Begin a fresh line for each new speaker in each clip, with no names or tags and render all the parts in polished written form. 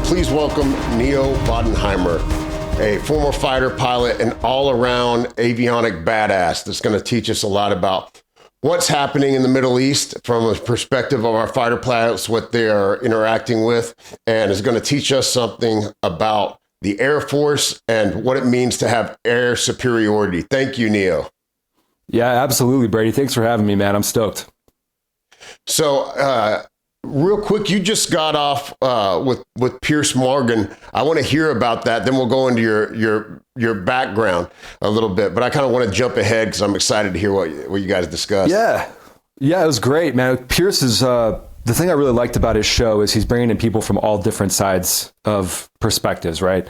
Please welcome Neil Bodenheimer, a former fighter pilot and all-around avionic badass that's going to teach us a lot about what's happening in the Middle East from a perspective of our fighter pilots, what they are interacting with, and is going to teach us something about the Air Force and what it means to have air superiority. Thank you, Neil.
Yeah, absolutely, Brady. Thanks for having me, man. I'm stoked.
So, real quick, you just got off with Piers Morgan. I want to hear about that. Then we'll go into your background a little bit. But I kind of want to jump ahead because I'm excited to hear what you guys discussed.
Yeah, it was great, man. Piers is the thing I really liked about his show is he's bringing in people from all different sides of perspectives, right?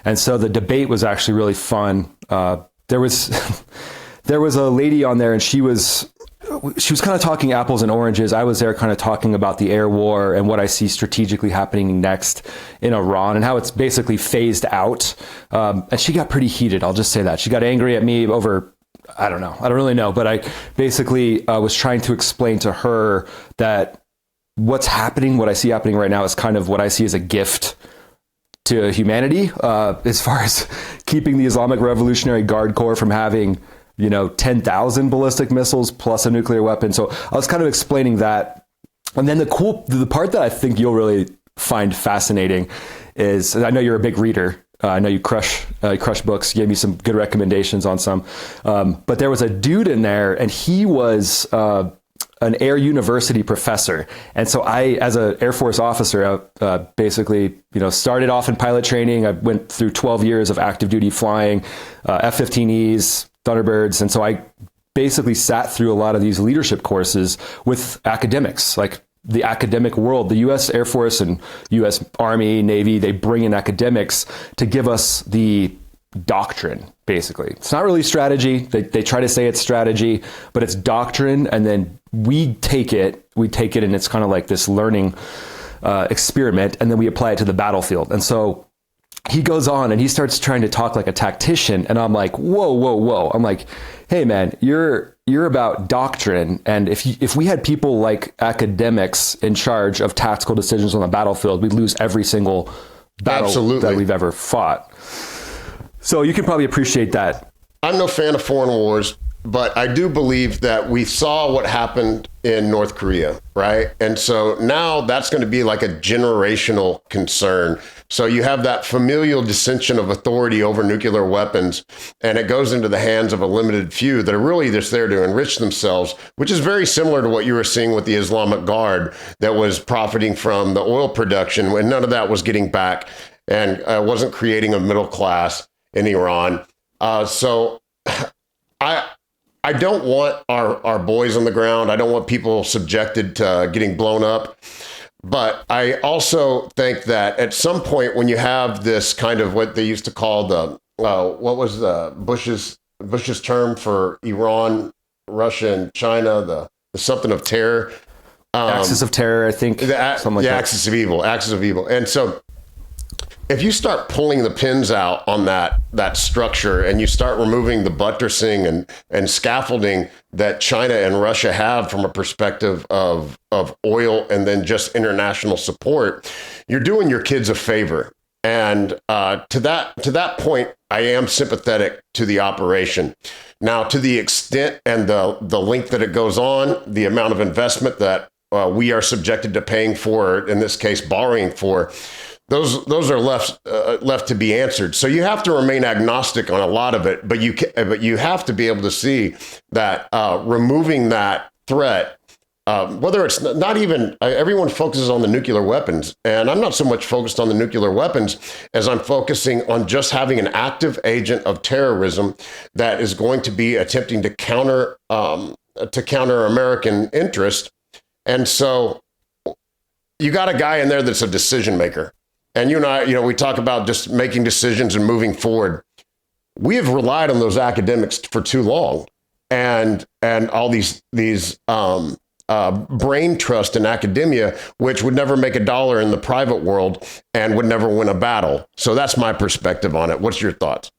And so the debate was actually really fun. There was a lady on there, and she was kind of talking apples and oranges. I was there kind of talking about the air war and what I see strategically happening next in Iran and how it's basically phased out. And she got pretty heated. I'll just say that. She got angry at me over, I don't really know. But I basically was trying to explain to her that what's happening, what I see happening right now is kind of what I see as a gift to humanity, as far as keeping the Islamic Revolutionary Guard Corps from having 10,000 ballistic missiles plus a nuclear weapon. So I was kind of explaining that. And then the part that I think you'll really find fascinating is, I know you're a big reader. I know you crush books. You gave me some good recommendations on some. But there was a dude in there, and he was an Air University professor. And so I, as an Air Force officer, basically, started off in pilot training. I went through 12 years of active duty flying, F-15Es, Thunderbirds. And so I basically sat through a lot of these leadership courses with academics, like the academic world. The U.S. Air Force and U.S. Army, Navy, they bring in academics to give us the doctrine, basically. It's not really strategy. They try to say it's strategy, but it's doctrine. And then we take it and it's kind of like this learning experiment. And then we apply it to the battlefield. And so he goes on and he starts trying to talk like a tactician. And I'm like, whoa. I'm like, hey man, you're about doctrine. And if we had people like academics in charge of tactical decisions on the battlefield, we'd lose every single battle that we've ever fought. So you can probably appreciate that.
I'm no fan of foreign wars, but I do believe that we saw what happened in North Korea, right? And so now that's going to be like a generational concern. So you have that familial dissension of authority over nuclear weapons, and it goes into the hands of a limited few that are really just there to enrich themselves, which is very similar to what you were seeing with the Islamic Guard that was profiting from the oil production, and none of that was getting back and wasn't creating a middle class in Iran. So I don't want our boys on the ground. I don't want people subjected to getting blown up. But I also think that at some point when you have this kind of what they used to call the, what was Bush's term for Iran, Russia, and China, the something of terror.
Axis of terror, I think.
The axis of evil. And so if you start pulling the pins out on that structure and you start removing the buttressing and scaffolding that China and Russia have from a perspective of oil and then just international support, you're doing your kids a favor. And to that point, I am sympathetic to the operation. Now, to the extent and the length that it goes on, the amount of investment that we are subjected to paying for, in this case, borrowing for, those are left to be answered. So you have to remain agnostic on a lot of it, but you have to be able to see that removing that threat, whether it's not even, everyone focuses on the nuclear weapons, and I'm not so much focused on the nuclear weapons as I'm focusing on just having an active agent of terrorism that is going to be attempting to counter American interest. And so you got a guy in there that's a decision maker. And you and I, we talk about just making decisions and moving forward. We have relied on those academics for too long, and all these brain trust in academia, which would never make a dollar in the private world and would never win a battle. So that's my perspective on it. What's your thoughts?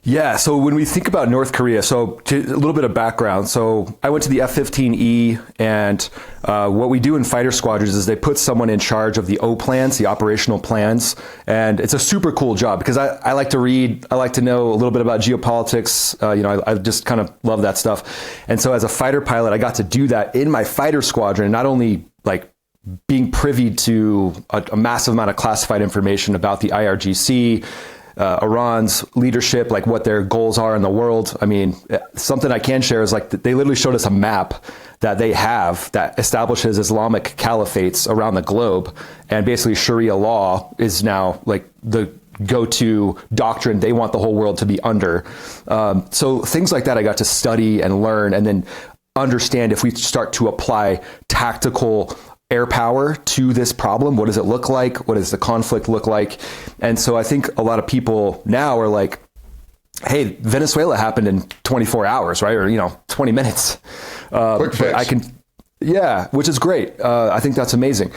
Yeah. So when we think about North Korea, a little bit of background. So I went to the F-15E, and what we do in fighter squadrons is they put someone in charge of the O plans, the operational plans. And it's a super cool job because I like to read. I like to know a little bit about geopolitics. I just kind of love that stuff. And so as a fighter pilot, I got to do that in my fighter squadron, not only like being privy to a massive amount of classified information about the IRGC, Iran's leadership, like what their goals are in the world. I mean, something I can share is like they literally showed us a map that they have that establishes Islamic caliphates around the globe. And basically Sharia law is now like the go-to doctrine they want the whole world to be under. So things like that I got to study and learn and then understand if we start to apply tactical air power to this problem. What does it look like? What does the conflict look like? And so I think a lot of people now are like, hey, Venezuela happened in 24 hours, right? Or, 20 minutes.
Quick fix.
Which is great. I think that's amazing.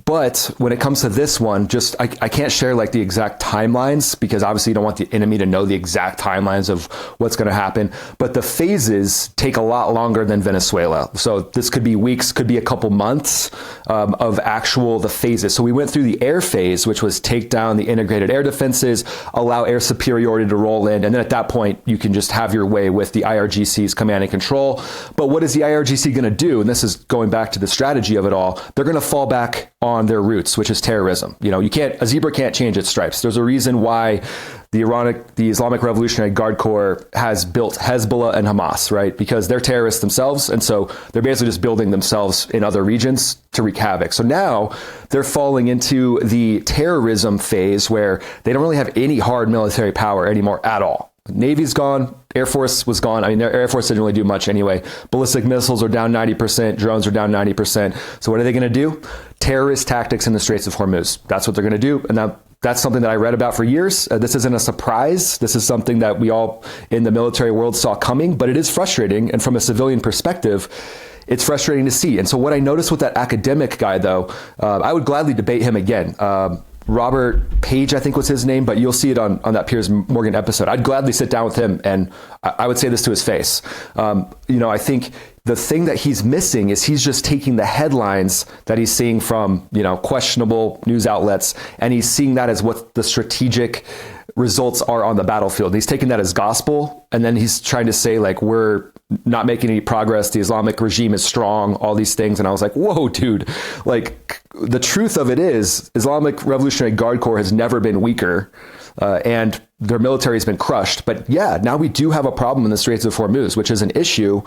But when it comes to this one, I can't share like the exact timelines because obviously you don't want the enemy to know the exact timelines of what's going to happen. But the phases take a lot longer than Venezuela. So this could be weeks, could be a couple months of the phases. So we went through the air phase, which was take down the integrated air defenses, allow air superiority to roll in. And then at that point, you can just have your way with the IRGC's command and control. But what is the IRGC going to do? And this is going back to the strategy of it all. They're going to fall back on their roots, which is terrorism. A zebra can't change its stripes. There's a reason why the Islamic Revolutionary Guard Corps has built Hezbollah and Hamas, right? Because they're terrorists themselves. And so they're basically just building themselves in other regions to wreak havoc. So now they're falling into the terrorism phase where they don't really have any hard military power anymore at all. Navy's gone. Air Force was gone. I mean, their Air Force didn't really do much anyway. Ballistic missiles are down 90%. Drones are down 90%. So what are they going to do? Terrorist tactics in the Straits of Hormuz. That's what they're going to do. And that's something that I read about for years. This isn't a surprise. This is something that we all in the military world saw coming, but it is frustrating. And from a civilian perspective, it's frustrating to see. And so what I noticed with that academic guy, though, I would gladly debate him again. Robert Page, I think was his name, but you'll see it on that Piers Morgan episode. I'd gladly sit down with him and I would say this to his face. I think the thing that he's missing is he's just taking the headlines that he's seeing from, questionable news outlets, and he's seeing that as what the strategic results are on the battlefield. He's taking that as gospel, and then he's trying to say, like, we're not making any progress. The Islamic regime is strong, all these things. And I was like, whoa, dude, like the truth of it is Islamic Revolutionary Guard Corps has never been weaker. And their military has been crushed. But yeah, now we do have a problem in the Straits of Hormuz, which is an issue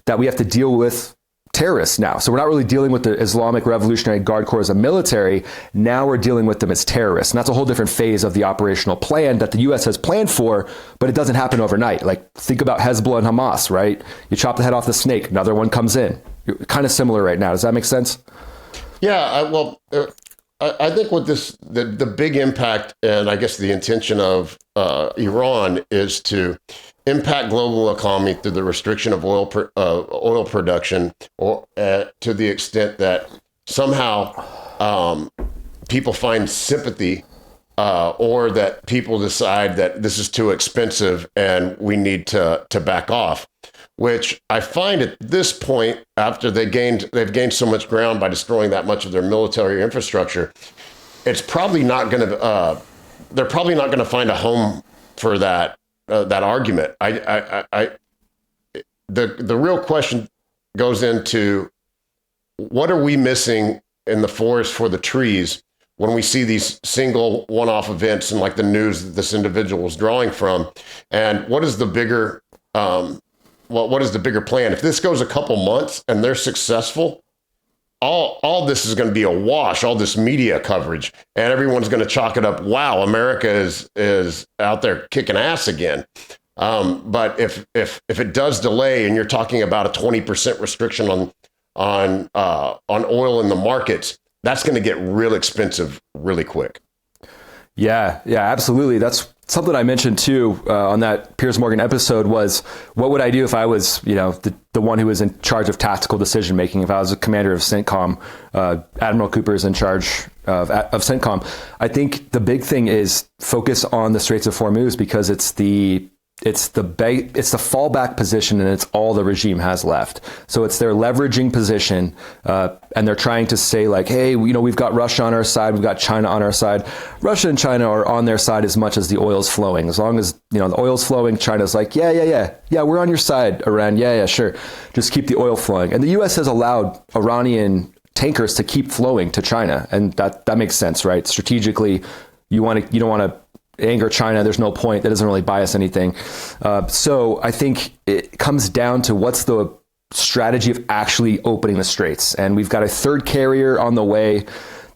that we have to deal with terrorists now. So we're not really dealing with the Islamic Revolutionary Guard Corps as a military. Now we're dealing with them as terrorists. And that's a whole different phase of the operational plan that the U.S. has planned for, but it doesn't happen overnight. Like, think about Hezbollah and Hamas, right? You chop the head off the snake, another one comes in. Kind of similar right now. Does that make sense?
Yeah, I think what the big impact and I guess the intention of Iran is to impact global economy through the restriction of oil production, or to the extent that somehow people find sympathy, or that people decide that this is too expensive and we need to back off. Which I find at this point, after they've gained so much ground by destroying that much of their military infrastructure, it's probably not going to. They're probably not going to find a home for that argument. The real question goes into what are we missing in the forest for the trees when we see these single one-off events and like the news that this individual is drawing from, and what is the bigger what is the bigger plan? If this goes a couple months and they're successful, all this is going to be a wash, all this media coverage, and everyone's going to chalk it up. Wow, America is out there kicking ass again. But if it does delay, and you're talking about a 20% restriction on oil in the markets, that's going to get real expensive really quick.
Yeah, absolutely. That's something I mentioned too on that Piers Morgan episode was, what would I do if I was, the one who was in charge of tactical decision making? If I was a commander of CENTCOM, Admiral Cooper is in charge of CENTCOM. I think the big thing is focus on the Straits of Hormuz, because it's the fallback position, and it's all the regime has left. So it's their leveraging position, and they're trying to say like, hey, we've got Russia on our side, we've got China on our side. Russia and China are on their side as much as the oil's flowing. As long as the oil's flowing, China's like, yeah, we're on your side, Iran. Yeah, sure, just keep the oil flowing. And the U.S. has allowed Iranian tankers to keep flowing to China, and that makes sense, right? Strategically, you don't want to anger China. There's no point. That doesn't really buy us anything. So I think it comes down to what's the strategy of actually opening the straits. And we've got a third carrier on the way.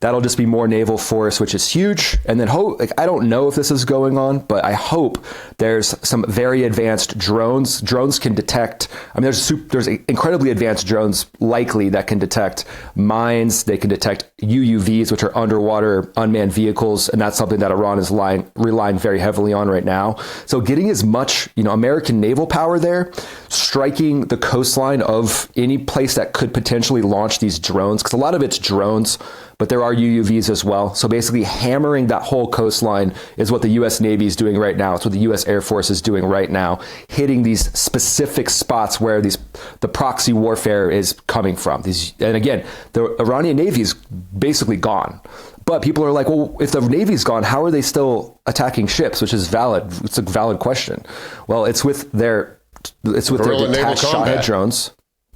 That'll just be more naval force, which is huge. And then I don't know if this is going on, but I hope there's some very advanced drones. Drones can detect, there's incredibly advanced drones likely that can detect mines. They can detect UUVs, which are underwater unmanned vehicles. And that's something that Iran is relying very heavily on right now. So getting as much, American naval power there, striking the coastline of any place that could potentially launch these drones, because a lot of it's drones, but there are UUVs as well. So basically hammering that whole coastline is what the U.S. Navy is doing right now. It's what the U.S. Air Force is doing right now, hitting these specific spots where the proxy warfare is coming from. And again, the Iranian Navy is basically gone. But people are like, well, if the Navy's gone, how are they still attacking ships? Which is valid. It's a valid question. Well, it's with their detached Shahed drones.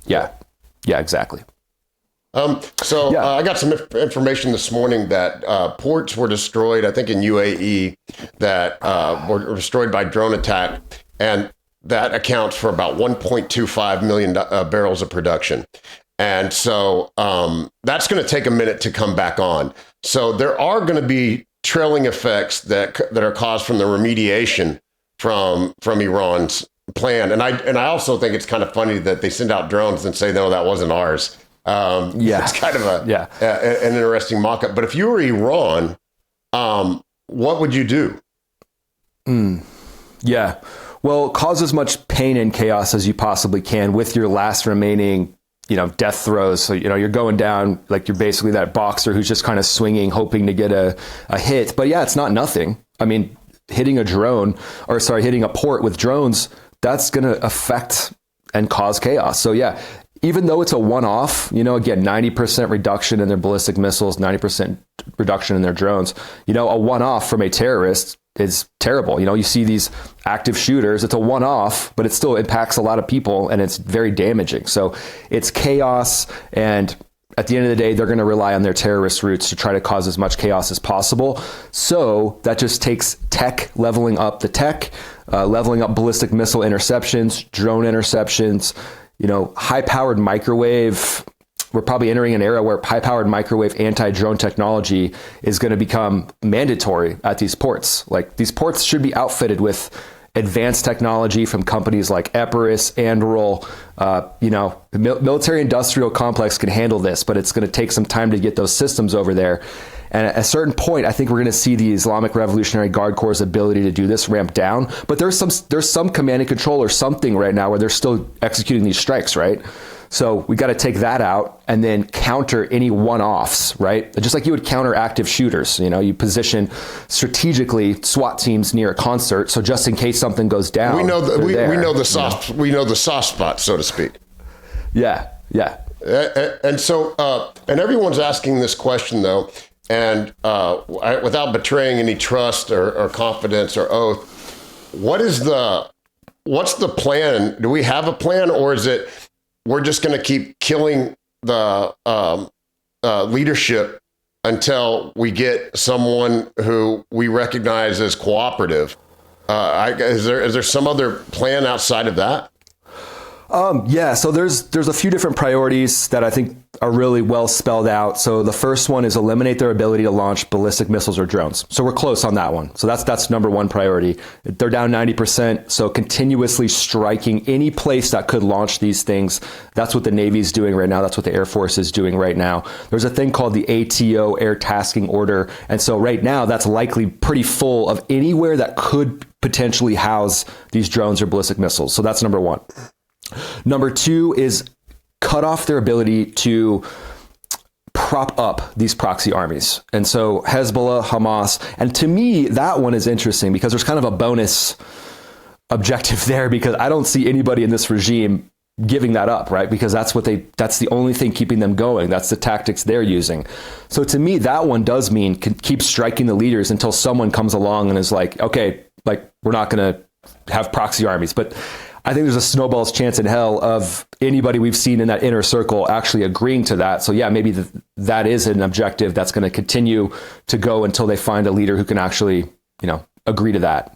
Yeah, exactly.
I got some information this morning that ports were destroyed, I think in UAE, that were destroyed by drone attack, and that accounts for about 1.25 million barrels of production. And so that's going to take a minute to come back on. So there are going to be trailing effects that are caused from the remediation from Iran's plan. And I also think it's kind of funny that they send out drones and say, no, that wasn't ours. It's kind of an interesting mock-up. But if you were Iran, what would you do?
Yeah. Well, cause as much pain and chaos as you possibly can with your last remaining, death throws. So, you're going down like you're basically that boxer who's just kind of swinging, hoping to get a hit. But yeah, it's not nothing. Hitting a port with drones, that's going to affect and cause chaos. So yeah, even though it's a one-off, again, 90% reduction in their ballistic missiles, 90% reduction in their drones, a one-off from a terrorist is terrible. You see these active shooters, it's a one-off, but it still impacts a lot of people and it's very damaging. So it's chaos. And at the end of the day, they're going to rely on their terrorist routes to try to cause as much chaos as possible. So that just takes tech, leveling up the tech, leveling up ballistic missile interceptions, drone interceptions, high-powered microwave. We're probably entering an era where high-powered microwave anti-drone technology is going to become mandatory at these ports. Like, these ports should be outfitted with advanced technology from companies like Epirus, Anduril. The military-industrial complex can handle this, but it's going to take some time to get those systems over there. And at a certain point, I think we're going to see the Islamic Revolutionary Guard Corps' ability to do this ramp down. But there's some command and control or something right now where they're still executing these strikes, right? So we got to take that out and then counter any one-offs, right? Just like you would counter active shooters. You position strategically SWAT teams near a concert, so just in case something goes down,
we know the soft spot, so to speak.
Yeah.
And so and everyone's asking this question though. And without betraying any trust or confidence or oath, what's the plan? Do we have a plan, or is it we're just going to keep killing the leadership until we get someone who we recognize as cooperative? Is there some other plan outside of that?
Yeah, so there's a few different priorities that I think are really well spelled out. So the first one is eliminate their ability to launch ballistic missiles or drones. So we're close on that one. So that's number one priority. They're down 90%. So continuously striking any place that could launch these things. That's what the Navy's doing right now. That's what the Air Force is doing right now. There's a thing called the ATO, Air Tasking Order. And so right now that's likely pretty full of anywhere that could potentially house these drones or ballistic missiles. So that's number one. Number two is cut off their ability to prop up these proxy armies. And so Hezbollah, Hamas, and to me, that one is interesting because there's kind of a bonus objective there because I don't see anybody in this regime giving that up, right? Because that's the only thing keeping them going. That's the tactics they're using. So to me, that one does mean keep striking the leaders until someone comes along and is like, okay, like we're not going to have proxy armies. But I think there's a snowball's chance in hell of anybody we've seen in that inner circle actually agreeing to that. So yeah, maybe that is an objective that's going to continue to go until they find a leader who can actually, agree to that.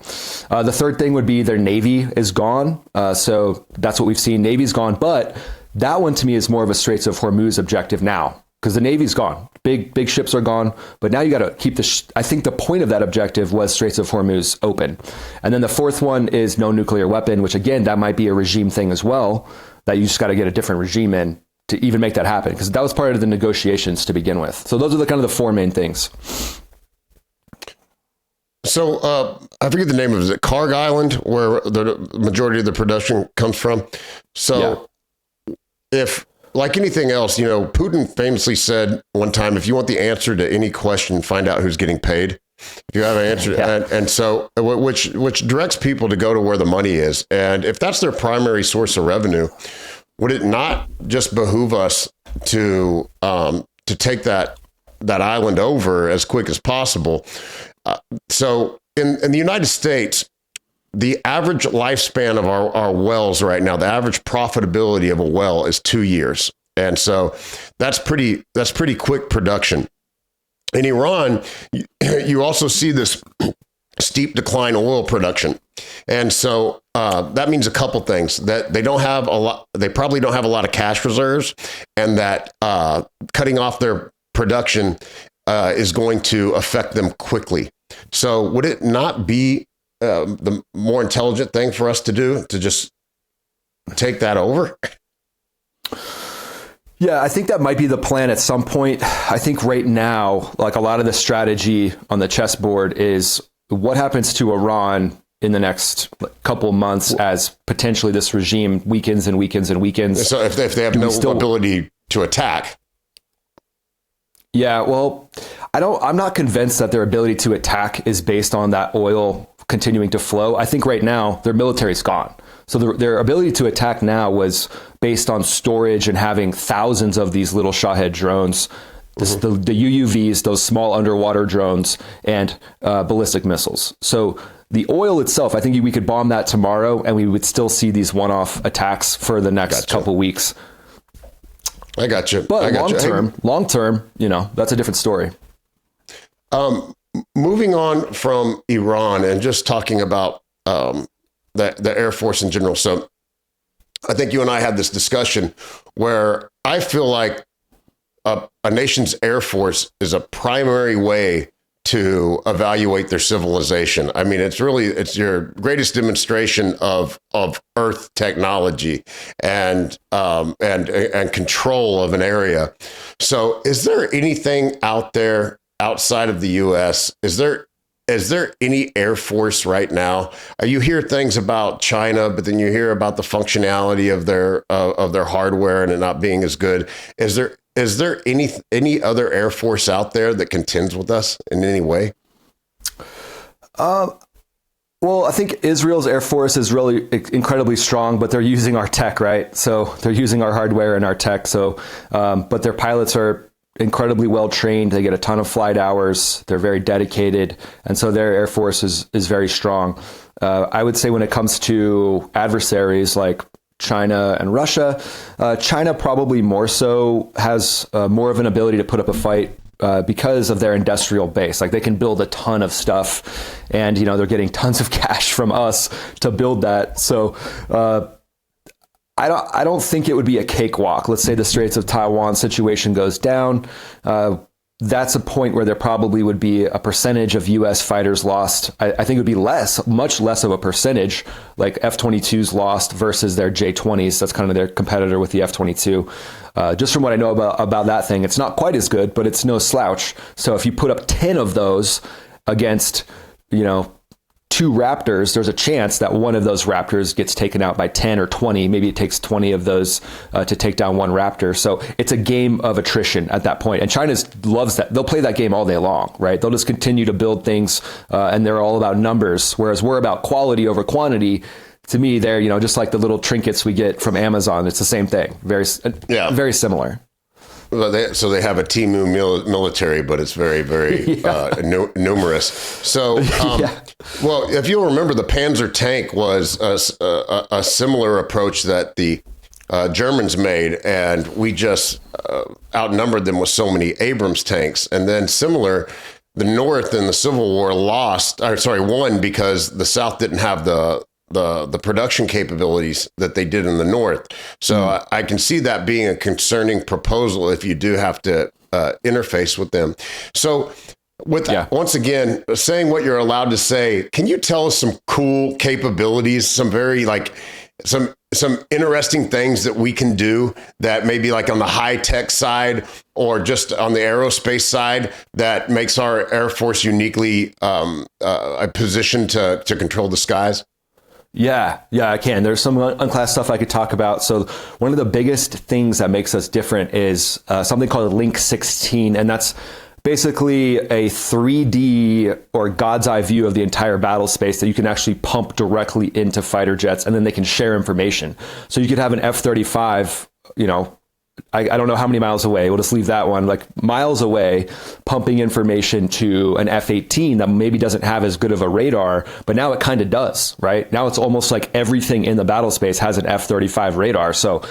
The third thing would be their Navy is gone. So that's what we've seen. Navy's gone, but that one to me is more of a Straits of Hormuz objective now because the Navy's gone. Big ships are gone, but now you got to keep I think the point of that objective was Straits of Hormuz open. And then the fourth one is no nuclear weapon, which again, that might be a regime thing as well, that you just got to get a different regime in to even make that happen, because that was part of the negotiations to begin with. So those are the kind of the four main things.
So I forget the name of it. Is it Karg Island, where the majority of the production comes from? So if, like anything else, Putin famously said one time, if you want the answer to any question, find out who's getting paid. If you have an answer, and so which directs people to go to where the money is. And if that's their primary source of revenue, would it not just behoove us to take that island over as quick as possible? So in the United States, the average lifespan of our wells right now, the average profitability of a well is 2 years. And so that's pretty quick production. In Iran, you also see this steep decline in oil production. And so that means a couple things: that they probably don't have a lot of cash reserves, and that cutting off their production is going to affect them quickly. So would it not be the more intelligent thing for us to do to just take that over?
Yeah, I think that might be the plan at some point. I think right now, like a lot of the strategy on the chessboard is what happens to Iran in the next couple months as potentially this regime weakens and weakens and weakens.
So if they have no ability to attack.
Yeah, well, I'm not convinced that their ability to attack is based on that oil continuing to flow. I think right now their military's gone. So their ability to attack now was based on storage and having thousands of these little Shahed drones, the UUVs, those small underwater drones, and ballistic missiles. So the oil itself, I think we could bomb that tomorrow and we would still see these one-off attacks for the next couple weeks.
I got you.
But long term, that's a different story.
Moving on from Iran and just talking about the Air Force in general. So I think you and I had this discussion where I feel like a nation's Air Force is a primary way to evaluate their civilization. I mean, it's your greatest demonstration of Earth technology and control of an area. So is there anything out there outside of the U.S.? Is there any Air Force right now? You hear things about China, but then you hear about the functionality of their hardware and it not being as good. Is there any other Air Force out there that contends with us in any way?
Well, I think Israel's Air Force is really incredibly strong, but they're using our tech, right? So they're using our hardware and our tech. So, but their pilots are incredibly well trained. They get a ton of flight hours. They're very dedicated. And so their Air Force is very strong. I would say when it comes to adversaries like China and Russia, China probably more so has more of an ability to put up a fight because of their industrial base. Like they can build a ton of stuff and, they're getting tons of cash from us to build that. So I don't think it would be a cakewalk. Let's say the Straits of Taiwan situation goes down. That's a point where there probably would be a percentage of U.S. fighters lost. I think it would be much less of a percentage, like F-22s lost versus their J-20s. That's kind of their competitor with the F-22. Just from what I know about that thing, it's not quite as good, but it's no slouch. So if you put up 10 of those against, 2 Raptors, there's a chance that one of those Raptors gets taken out by 10 or 20. Maybe it takes 20 of those to take down one Raptor. So it's a game of attrition at that point. And China loves that. They'll play that game all day long, right? They'll just continue to build things, and they're all about numbers, whereas we're about quality over quantity. To me, they're, just like the little trinkets we get from Amazon. It's the same thing. Very similar.
Well, they have a Timu military, but it's very, very numerous. So, well, if you'll remember, the Panzer tank was a similar approach that the Germans made, and we just outnumbered them with so many Abrams tanks. And then similar, the North in the Civil War won because the South didn't have the production capabilities that they did in the North. So I can see that being a concerning proposal if you do have to interface with them. So once again, saying what you're allowed to say, can you tell us some cool capabilities, some very some interesting things that we can do that maybe like on the high tech side or just on the aerospace side that makes our Air Force uniquely positioned to control the skies?
Yeah, I can. There's some unclassed stuff I could talk about. So one of the biggest things that makes us different is something called Link 16, and that's basically a 3D or God's eye view of the entire battle space that you can actually pump directly into fighter jets, and then they can share information. So you could have an F-35, I don't know how many miles away. We'll just leave that one, like miles away, pumping information to an F-18 that maybe doesn't have as good of a radar, but now it kind of does, right? Now it's almost like everything in the battle space has an F-35 radar. So,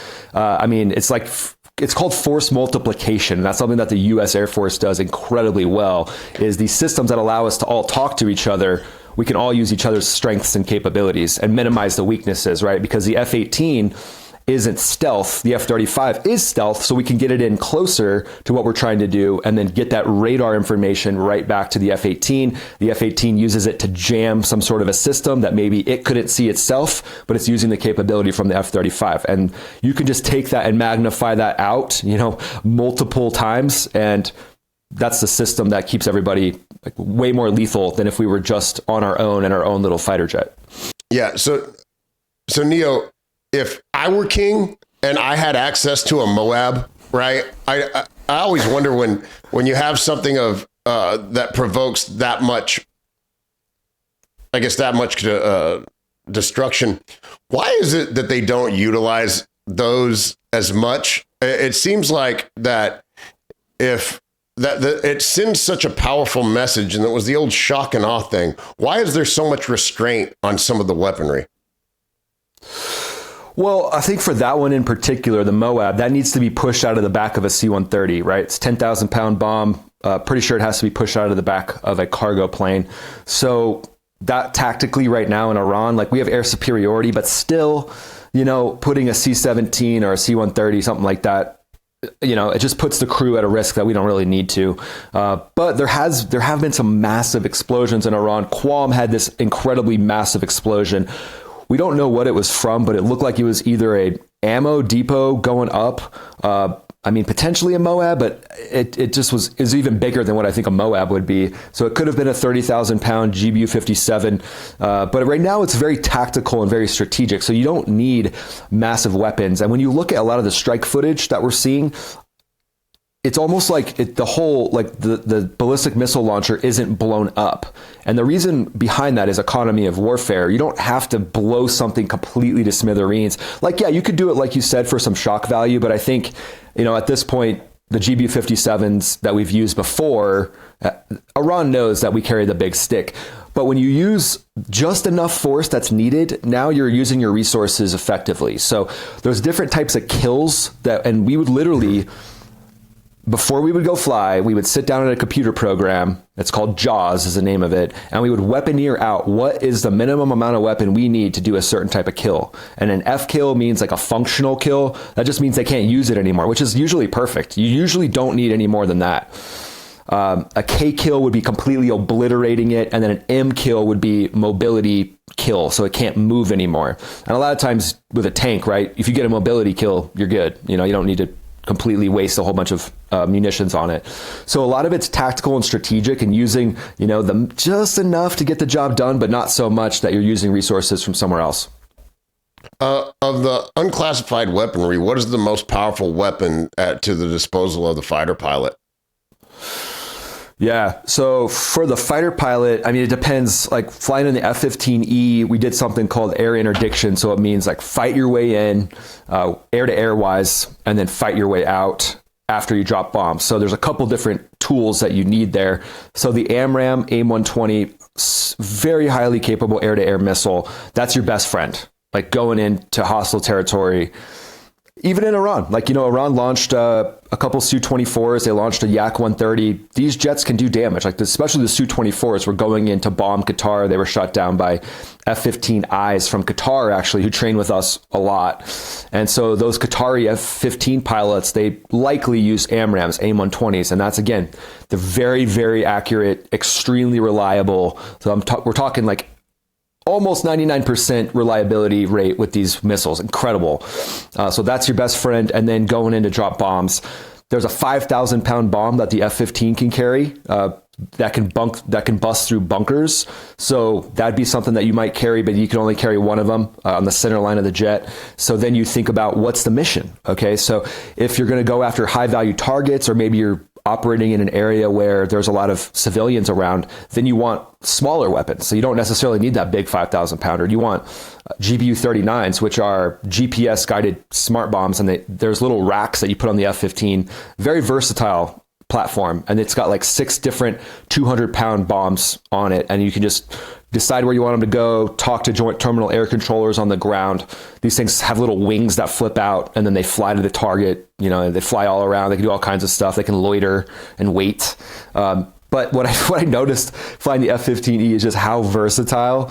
it's called force multiplication. And that's something that the U.S. Air Force does incredibly well, is these systems that allow us to all talk to each other. We can all use each other's strengths and capabilities and minimize the weaknesses, right? Because the F-18 isn't stealth. The F-35 is stealth, so we can get it in closer to what we're trying to do and then get that radar information right back to the F-18. The F-18 uses it to jam some sort of a system that maybe it couldn't see itself, but it's using the capability from the F-35. And you can just take that and magnify that out, multiple times, and that's the system that keeps everybody way more lethal than if we were just on our own in our own little fighter jet.
Yeah. So Neo, if I were king and I had access to a Moab, right? I always wonder when you have something of that provokes that much, destruction. Why is it that they don't utilize those as much? It seems like that it sends such a powerful message, and it was the old shock and awe thing. Why is there so much restraint on some of the weaponry?
Well, I think for that one in particular, the Moab, that needs to be pushed out of the back of a C-130, right? It's a 10,000 pound bomb. Pretty sure it has to be pushed out of the back of a cargo plane. So that tactically right now in Iran, we have air superiority, but still, putting a C-17 or a C-130, something like that, it just puts the crew at a risk that we don't really need to. But there have been some massive explosions in Iran. Quam had this incredibly massive explosion. We don't know what it was from, but it looked like it was either a ammo depot going up. Potentially a Moab, but it just is even bigger than what I think a Moab would be. So it could have been a 30,000 pound GBU-57. But right now it's very tactical and very strategic. So you don't need massive weapons. And when you look at a lot of the strike footage that we're seeing, it's almost like the ballistic missile launcher isn't blown up. And the reason behind that is economy of warfare. You don't have to blow something completely to smithereens. You could do it, like you said, for some shock value. But I think, at this point, the GBU-57s that we've used before, Iran knows that we carry the big stick. But when you use just enough force that's needed, now you're using your resources effectively. So there's different types of kills and we would literally, before we would go fly, we would sit down at a computer program It's called JAWS is the name of it. And we would weaponeer out what is the minimum amount of weapon we need to do a certain type of kill. And an F kill means like a functional kill. That just means they can't use it anymore, which is usually perfect. You usually don't need any more than that. A K kill would be completely obliterating it. And then an M kill would be mobility kill. So it can't move anymore. And a lot of times with a tank, right? If you get a mobility kill, you're good. You don't need to completely waste a whole bunch of munitions on it. So a lot of it's tactical and strategic and using, them just enough to get the job done, but not so much that you're using resources from somewhere else.
Of the unclassified weaponry, what is the most powerful weapon to the disposal of the fighter pilot?
Yeah. So for the fighter pilot, it depends. Like flying in the F-15E, we did something called air interdiction. So it means like fight your way in, air to air wise, and then fight your way out after you drop bombs. So there's a couple different tools that you need there. So the AMRAAM AIM-120, very highly capable air to air missile. That's your best friend. Like going into hostile territory. Even in Iran, Iran launched a couple Su-24s. They launched a Yak-130. These jets can do damage, especially the Su-24s were going in to bomb Qatar. They were shot down by F-15Es from Qatar, actually, who train with us a lot. And so those Qatari F-15 pilots, they likely use AMRAAMs, AIM-120s. And that's, again, the very, very accurate, extremely reliable. So we're talking like almost 99% reliability rate with these missiles. Incredible. So that's your best friend. And then going in to drop bombs. There's a 5,000 pound bomb that the F-15 can carry that can bust through bunkers. So that'd be something that you might carry, but you can only carry one of them on the center line of the jet. So then you think about what's the mission. Okay. So if you're going to go after high value targets, or maybe you're operating in an area where there's a lot of civilians around, then you want smaller weapons. So you don't necessarily need that big 5,000 pounder. You want GBU-39s, which are GPS guided smart bombs. And there's little racks that you put on the F-15, very versatile platform. And it's got like 6 different 200-pound bombs on it. And you can just decide where you want them to go, talk to joint terminal air controllers on the ground. These things have little wings that flip out and then they fly to the target, and they fly all around. They can do all kinds of stuff. They can loiter and wait. But what I noticed flying the F-15E is just how versatile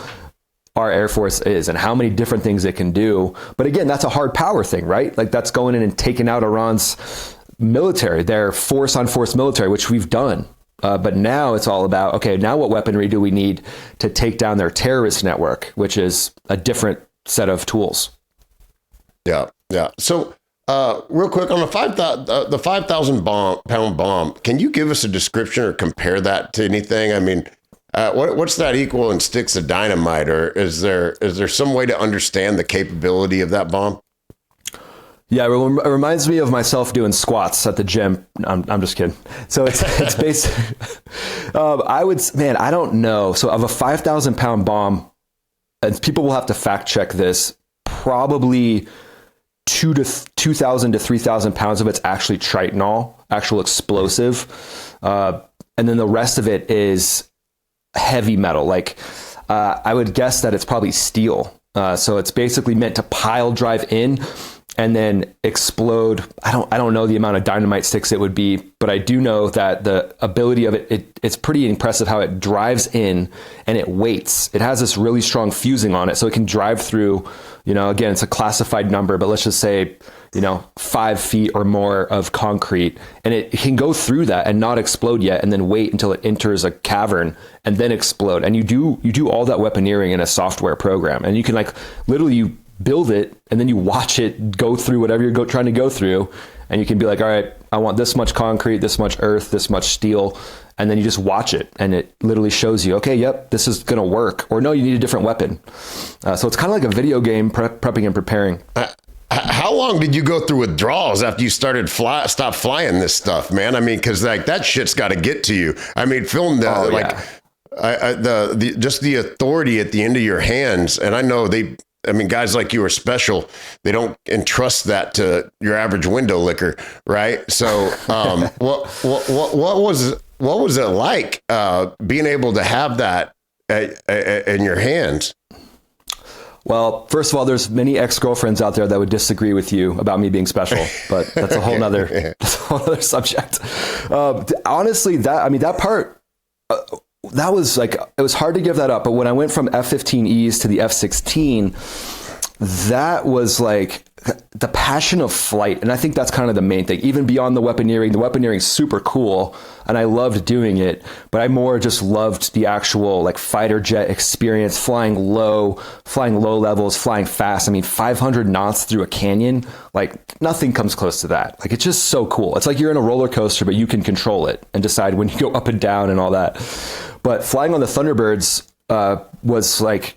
our Air Force is and how many different things it can do. But again, that's a hard power thing, right? Like that's going in and taking out Iran's military, their force on force military, which we've done. But now it's all about, okay, now what weaponry do we need to take down their terrorist network, which is a different set of tools.
Yeah. So real quick on the 5,000 pound bomb, can you give us a description or compare that to anything? What's that equal in sticks of dynamite, or is there some way to understand the capability of that bomb?
Yeah, it reminds me of myself doing squats at the gym. I'm just kidding. So it's basically, I don't know. So of a 5,000 pound bomb, and people will have to fact check this, probably 2,000 to 3,000 pounds of it's actually tritonol, actual explosive. And then the rest of it is heavy metal. I would guess that it's probably steel. So it's basically meant to pile drive in and then explode. I don't know the amount of dynamite sticks it would be, but I do know that the ability of it's pretty impressive how it drives in and it waits. It has this really strong fusing on it, so it can drive through, again, it's a classified number, but let's just say, 5 feet or more of concrete, and it can go through that and not explode yet, and then wait until it enters a cavern and then explode. And you do all that weaponeering in a software program, and you can literally build it and then you watch it go through whatever you're trying to go through, and you can be like, all right, I want this much concrete, this much earth, this much steel, and then you just watch it and it literally shows you, okay, yep, this is going to work, or no, you need a different weapon. So it's kind of like a video game prepping and preparing.
How long did you go through withdrawals after you started stop flying this stuff, man? Because that shit's got to get to you. Film the just the authority at the end of your hands, and I know guys like you are special. They don't entrust that to your average window licker, right? So, what was it like being able to have that in your hands?
Well, first of all, there's many ex-girlfriends out there that would disagree with you about me being special, but that's a whole nother subject. Honestly, that part that was like, it was hard to give that up. But when I went from F-15Es to the F-16, that was like the passion of flight. And I think that's kind of the main thing, even beyond the weaponeering is super cool. And I loved doing it, but I more just loved the actual like fighter jet experience, flying low levels, flying fast. I mean, 500 knots through a canyon, like nothing comes close to that. Like, it's just so cool. It's like you're in a roller coaster, but you can control it and decide when you go up and down and all that. But flying on the Thunderbirds was like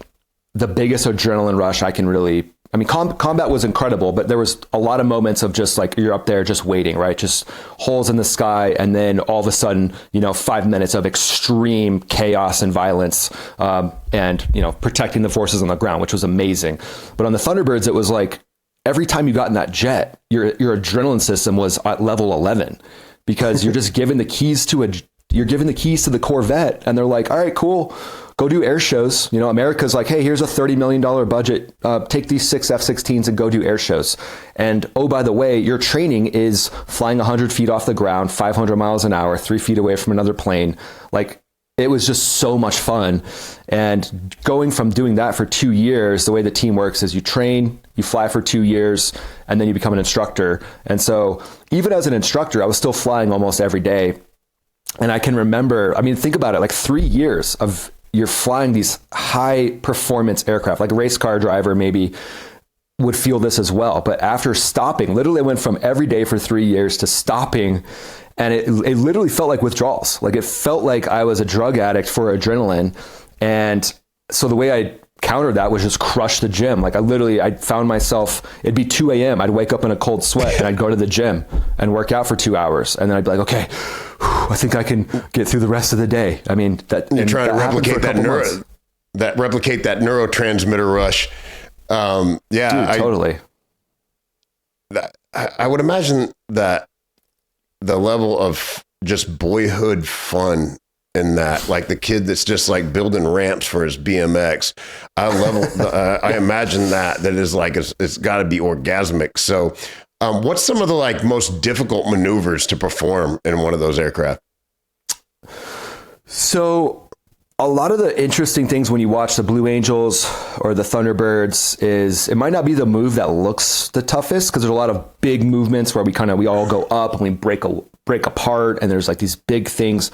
the biggest adrenaline rush I can really. I mean, combat was incredible, but there was a lot of moments of just like, you're up there just waiting, right? Just holes in the sky. And then all of a sudden, 5 minutes of extreme chaos and violence, and, protecting the forces on the ground, which was amazing. But on the Thunderbirds, it was like every time you got in that jet, your adrenaline system was at level 11, because you're just given the keys to the Corvette, and they're like, all right, cool. Go do air shows. America's like, hey, here's a $30 million budget. Take these 6 F-16s and go do air shows. And oh, by the way, your training is flying 100 feet off the ground, 500 miles an hour, 3 feet away from another plane. Like, it was just so much fun. And going from doing that for 2 years, the way the team works is you train, you fly for 2 years, and then you become an instructor. And so even as an instructor, I was still flying almost every day. And I can remember, I mean, think about it, like 3 years of you're flying these high performance aircraft. Like a race car driver maybe would feel this as well. But after stopping, literally I went from every day for 3 years to stopping, and it literally felt like withdrawals. Like, it felt like I was a drug addict for adrenaline. And so the way I countered that was just crush the gym. Like, I found myself, it'd be 2 a.m. I'd wake up in a cold sweat and I'd go to the gym and work out for 2 hours. And then I'd be like, okay, I think I can get through the rest of the day. I mean,
you're trying to replicate replicate that neurotransmitter rush.
Dude, totally.
I would imagine that the level of just boyhood fun in that, like the kid that's just like building ramps for his BMX, I imagine that is like, it's got to be orgasmic. So what's some of the like most difficult maneuvers to perform in one of those aircraft? So a lot of the interesting things when you watch the Blue Angels or the Thunderbirds is it might not be the move that looks the toughest, because there's a lot of big movements where we all go up and we break apart, and there's like these big things.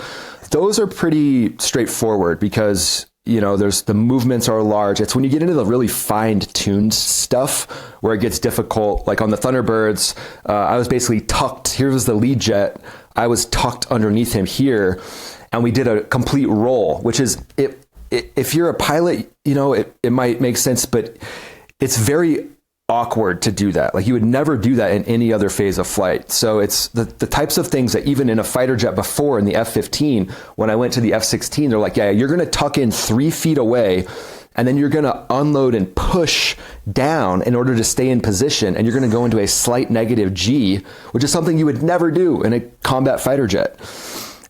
Those are pretty straightforward because, there's the movements are large. It's when you get into the really fine-tuned stuff where it gets difficult. Like on the Thunderbirds, I was basically tucked. Here was the lead jet. I was tucked underneath him here, and we did a complete roll, which is, if you're a pilot, it might make sense, but it's very awkward to do that. Like, you would never do that in any other phase of flight. So it's the types of things that even in a fighter jet before, in the F-15, when I went to the F-16, they're like, yeah, you're going to tuck in 3 feet away, and then you're going to unload and push down in order to stay in position. And you're going to go into a slight negative G, which is something you would never do in a combat fighter jet.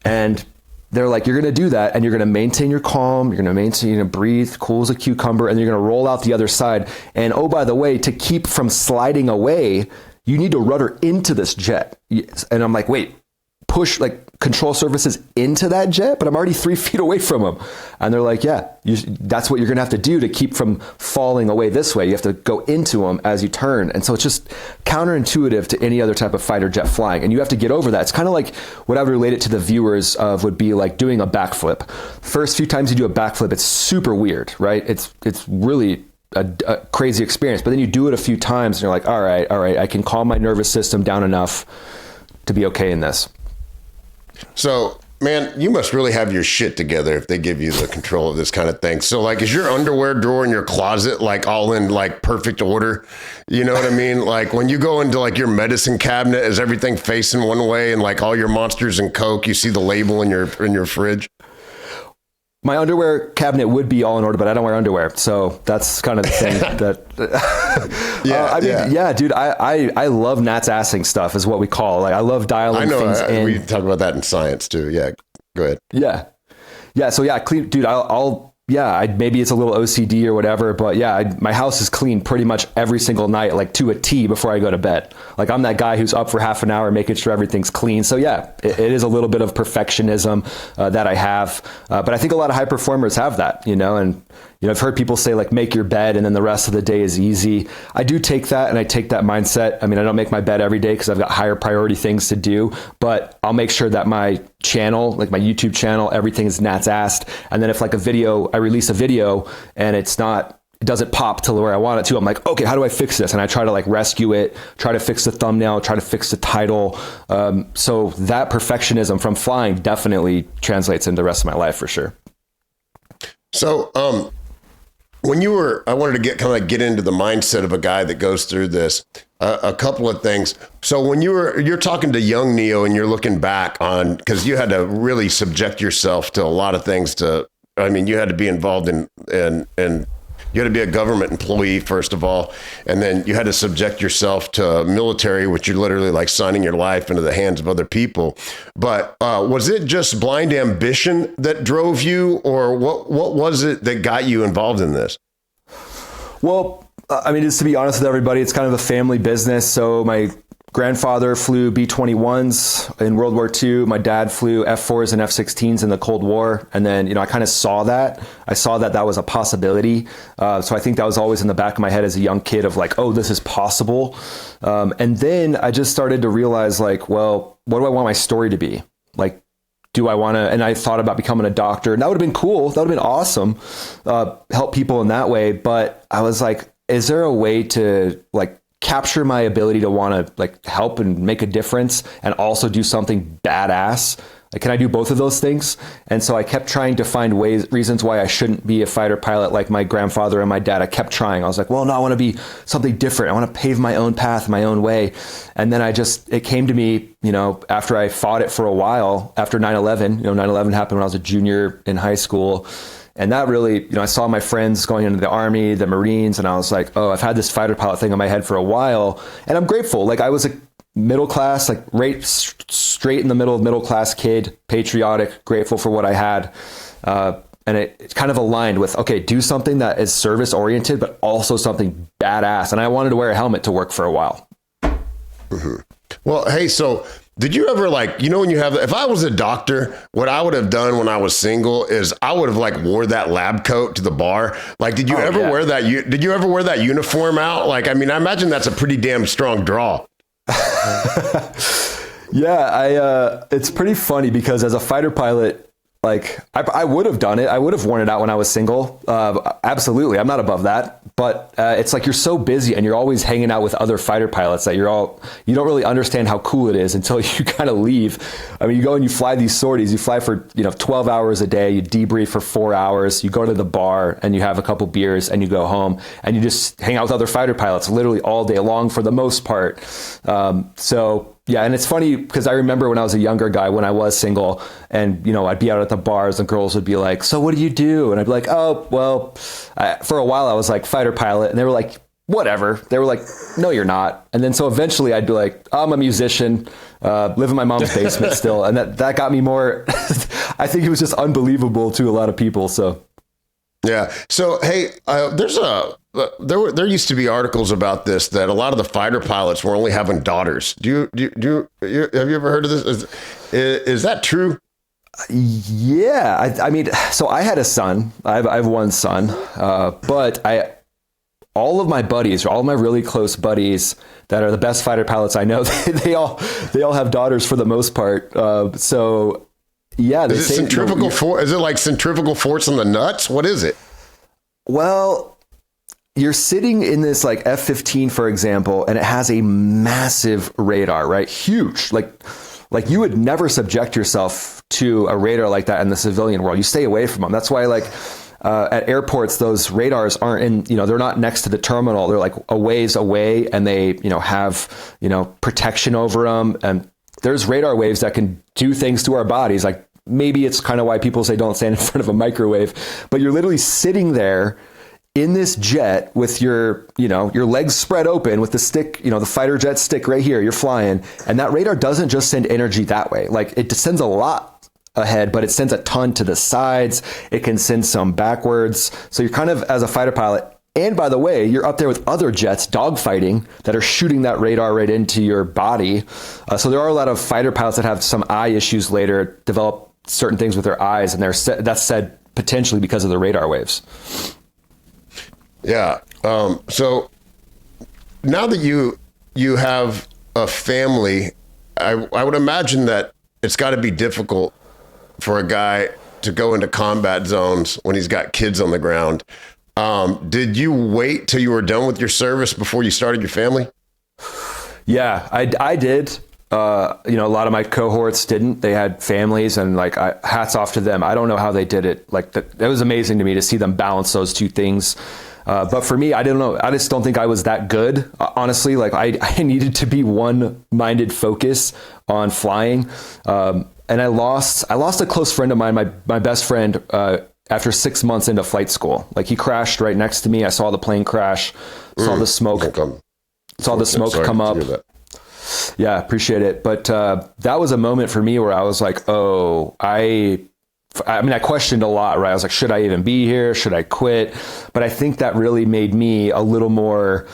And they're like, you're going to do that, and you're going to maintain your calm, you're going to breathe, cool as a cucumber, and you're going to roll out the other side. And oh, by the way, to keep from sliding away, you need to rudder into this jet. And I'm like, wait, push like control surfaces into that jet, but I'm already 3 feet away from them. And they're like, yeah, that's what you're going to have to do to keep from falling away this way. You have to go into them as you turn. And so it's just counterintuitive to any other type of fighter jet flying. And you have to get over that. It's kind of like what I would relate it to the viewers of would be like doing a backflip. First few times you do a backflip, it's super weird, right? It's really a crazy experience. But then you do it a few times and you're like, all right, I can calm my nervous system down enough to be okay in this. So, man, you must really have your shit together if they give you the control of this kind of thing. So, like, is your underwear drawer in your closet, like, all in, like, perfect order? You know what I mean? Like, when you go into, like, your medicine cabinet, is everything facing one way, and, like, all your Monsters and Coke, you see the label in your fridge?
My underwear cabinet would be all in order, but I don't wear underwear. So that's kind of the thing that, yeah, dude, I love Nat's assing stuff is what we call, like, I love dialing things in. We
talk about that in science too. Yeah. Go ahead.
Yeah. So yeah, dude, I'll yeah, maybe it's a little OCD or whatever, but yeah, my house is clean pretty much every single night, like to a T before I go to bed. Like I'm that guy who's up for half an hour making sure everything's clean. So yeah, it is a little bit of perfectionism that I have. But I think a lot of high performers have that, and I've heard people say like make your bed and then the rest of the day is easy. I do take that and I take that mindset. I mean, I don't make my bed every day because I've got higher priority things to do, but I'll make sure that my channel, like my YouTube channel, everything is Nat's assed. And then if like I release a video and it doesn't pop to where I want it to, I'm like, okay, how do I fix this? And I try to like rescue it, try to fix the thumbnail, try to fix the title. So that perfectionism from flying definitely translates into the rest of my life for sure.
So, I wanted to get into the mindset of a guy that goes through this. A couple of things. So when you're talking to young Neo and you're looking back on, because you had to really subject yourself to a lot of things. You had to be involved in you had to be a government employee first of all, and then you had to subject yourself to military, which you're literally like signing your life into the hands of other people. But was it just blind ambition that drove you, or what was it that got you involved in this?
Well, just to be honest with everybody, it's kind of a family business. So my grandfather flew B-21s in World War II. My dad flew F-4s and F-16s in the Cold War. And then, I kind of saw that. I saw that was a possibility. So I think that was always in the back of my head as a young kid of like, oh, this is possible. And then I just started to realize like, well, what do I want my story to be? Like, do I want to, and I thought about becoming a doctor, and that would have been cool. That would have been awesome. Help people in that way. But I was like, is there a way to like capture my ability to want to like help and make a difference and also do something badass? Like, can I do both of those things? And so I kept trying to find reasons why I shouldn't be a fighter pilot like my grandfather and my dad. I kept trying. I was like, well, no, I want to be something different. I want to pave my own path, my own way. And then it came to me, after I fought it for a while, after 9/11, 9/11 happened when I was a junior in high school. And that really, I saw my friends going into the Army, the Marines, and I was like, oh, I've had this fighter pilot thing in my head for a while. And I'm grateful. Like I was a middle class, like right straight in the middle of middle class kid, patriotic, grateful for what I had. And it kind of aligned with, okay, do something that is service oriented, but also something badass. And I wanted to wear a helmet to work for a while.
Mm-hmm. Well, hey, so did you ever when you have, if I was a doctor, what I would have done when I was single is I would have wore that lab coat to the bar. Like, did you ever wear that? Did you ever wear that uniform out? Like, I imagine that's a pretty damn strong draw.
Yeah, it's pretty funny because as a fighter pilot, like I would have done it. I would have worn it out when I was single. Absolutely. I'm not above that. But it's like you're so busy and you're always hanging out with other fighter pilots that you don't really understand how cool it is until you kind of leave. You go and you fly these sorties. You fly for 12 hours a day. You debrief for 4 hours. You go to the bar and you have a couple beers and you go home and you just hang out with other fighter pilots literally all day long for the most part. Yeah, and it's funny because I remember when I was a younger guy, when I was single, and I'd be out at the bars, and girls would be like, "So what do you do?" And I'd be like, "Oh, well," for a while I was like fighter pilot, and they were like, "Whatever." They were like, "No, you're not." And then so eventually I'd be like, "I'm a musician, live in my mom's basement still," and that got me more. I think it was just unbelievable to a lot of people. So.
Yeah. So, hey, there used to be articles about this, that a lot of the fighter pilots were only having daughters. Have you ever heard of this? Is that true?
Yeah. So I had a son. I have one son, but all of my buddies, all of my really close buddies that are the best fighter pilots I know, they all have daughters for the most part. So. Yeah,
is it centrifugal force? Is it like centrifugal force on the nuts? What is it?
Well, you're sitting in this like F-15, for example, and it has a massive radar, right? Huge. Like you would never subject yourself to a radar like that in the civilian world. You stay away from them. That's why at airports, those radars aren't in, they're not next to the terminal. They're like a ways away, and they, have, protection over them. And there's radar waves that can do things to our bodies. Like maybe it's kind of why people say don't stand in front of a microwave, but you're literally sitting there in this jet with your legs spread open with the stick, the fighter jet stick right here, you're flying. And that radar doesn't just send energy that way. Like it sends a lot ahead, but it sends a ton to the sides. It can send some backwards. So you're kind of, as a fighter pilot, and by the way, you're up there with other jets dogfighting that are shooting that radar right into your body. So there are a lot of fighter pilots that have some eye issues later, develop certain things with their eyes, and that's said potentially because of the radar waves.
Yeah. So now that you have a family, I would imagine that it's got to be difficult for a guy to go into combat zones when he's got kids on the ground. Did you wait till you were done with your service before you started your family?
Yeah, I did. A lot of my cohorts didn't. They had families, and hats off to them. I don't know how they did it. That was amazing to me to see them balance those two things. But for me, I don't know. I just don't think I was that good. Honestly, I needed to be one-minded focus on flying. And I lost a close friend of mine, my best friend, after 6 months into flight school. He crashed right next to me. I saw the plane crash, saw the smoke, come up. Yeah, appreciate it. But that was a moment for me where I was like, oh, I questioned a lot, right? I was like, should I even be here? Should I quit? But I think that really made me a little more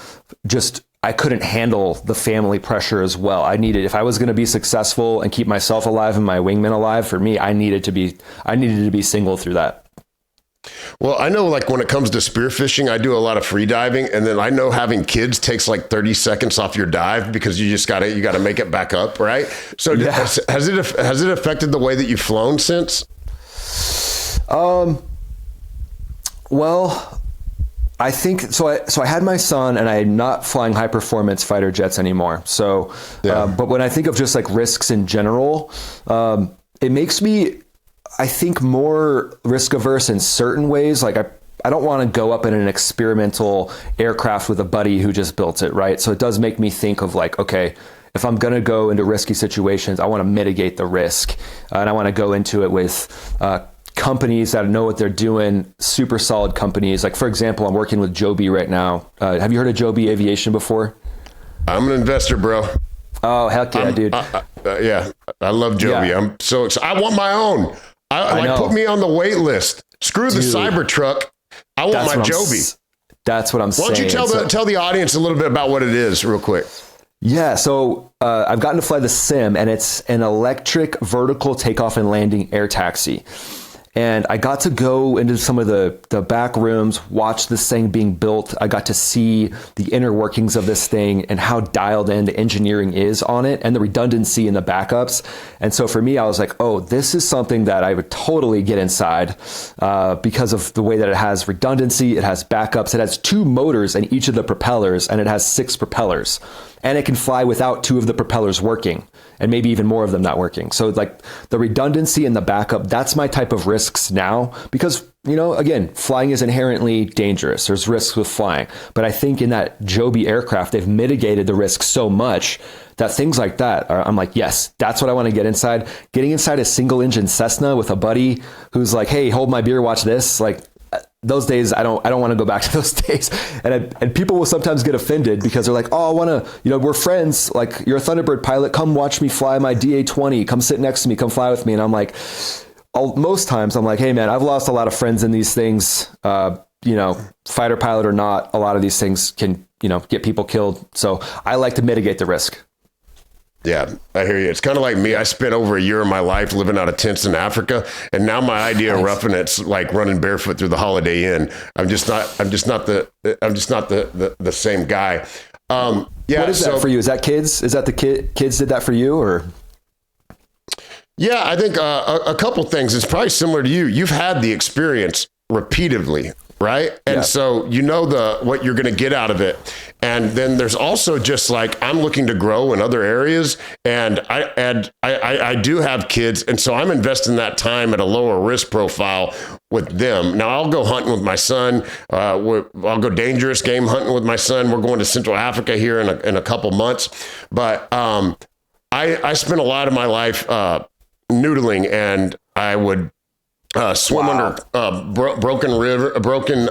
I couldn't handle the family pressure as well. If I was going to be successful and keep myself alive and my wingman alive, for me, I needed to be single through that.
Well, I know when it comes to spearfishing, I do a lot of free diving, and then I know having kids takes 30 seconds off your dive because you got to make it back up, right? So yeah. Has it affected the way that you've flown since?
Well, I think so. I had my son, and I'm not flying high performance fighter jets anymore. So, yeah. But when I think of just risks in general, it makes me, I think, more risk averse in certain ways. I don't want to go up in an experimental aircraft with a buddy who just built it, right? So it does make me think of okay, if I'm going to go into risky situations, I want to mitigate the risk, and I want to go into it with companies that know what they're doing, super solid companies. For example, I'm working with Joby right now. Have you heard of Joby Aviation before?
I'm an investor, bro.
Oh, heck yeah, dude.
Yeah, I love Joby. Yeah. I'm so excited. I want my own. I put me on the wait list. Screw the Cybertruck. I want my Joby.
That's what I'm saying.
Why don't you tell the audience a little bit about what it is real quick?
Yeah, so I've gotten to fly the Sim, and it's an electric vertical takeoff and landing air taxi. And I got to go into some of the back rooms, watch this thing being built. I got to see the inner workings of this thing and how dialed in the engineering is on it and the redundancy in the backups. And so for me, I was like, oh, this is something that I would totally get inside because of the way that it has redundancy, it has backups, it has 2 motors in each of the propellers, and it has 6 propellers. And it can fly without 2 of the propellers working, and maybe even more of them not working. So the redundancy and the backup, that's my type of risks now, because, again, flying is inherently dangerous. There's risks with flying. But I think in that Joby aircraft, they've mitigated the risk so much that things like that I'm like, yes, that's what I want to get inside. Getting inside a single engine Cessna with a buddy who's like, hey, hold my beer, watch this. Those days, I don't want to go back to those days. And people will sometimes get offended because they're like, oh, I want to, we're friends. You're a Thunderbird pilot. Come watch me fly my DA-20. Come sit next to me. Come fly with me. And I'm like, most times I'm like, hey man, I've lost a lot of friends in these things. Fighter pilot or not, a lot of these things can, get people killed. So I like to mitigate the risk.
Yeah, I hear you. It's kind of like me. I spent over a year of my life living out of tents in Africa, and now my idea of roughing it's like running barefoot through the Holiday Inn. I'm just not the same guy. Yeah.
What is that for you? Is that kids? Is that the kids did that for you, or?
Yeah, I think a couple things. It's probably similar to you. You've had the experience repeatedly, right? And so what you're going to get out of it. And then there's also just I'm looking to grow in other areas, and I do have kids, and so I'm investing that time at a lower risk profile with them. Now I'll go hunting with my son. I'll go dangerous game hunting with my son. We're going to Central Africa here in a couple months, but I spent a lot of my life noodling, and I would swim under broken river, broken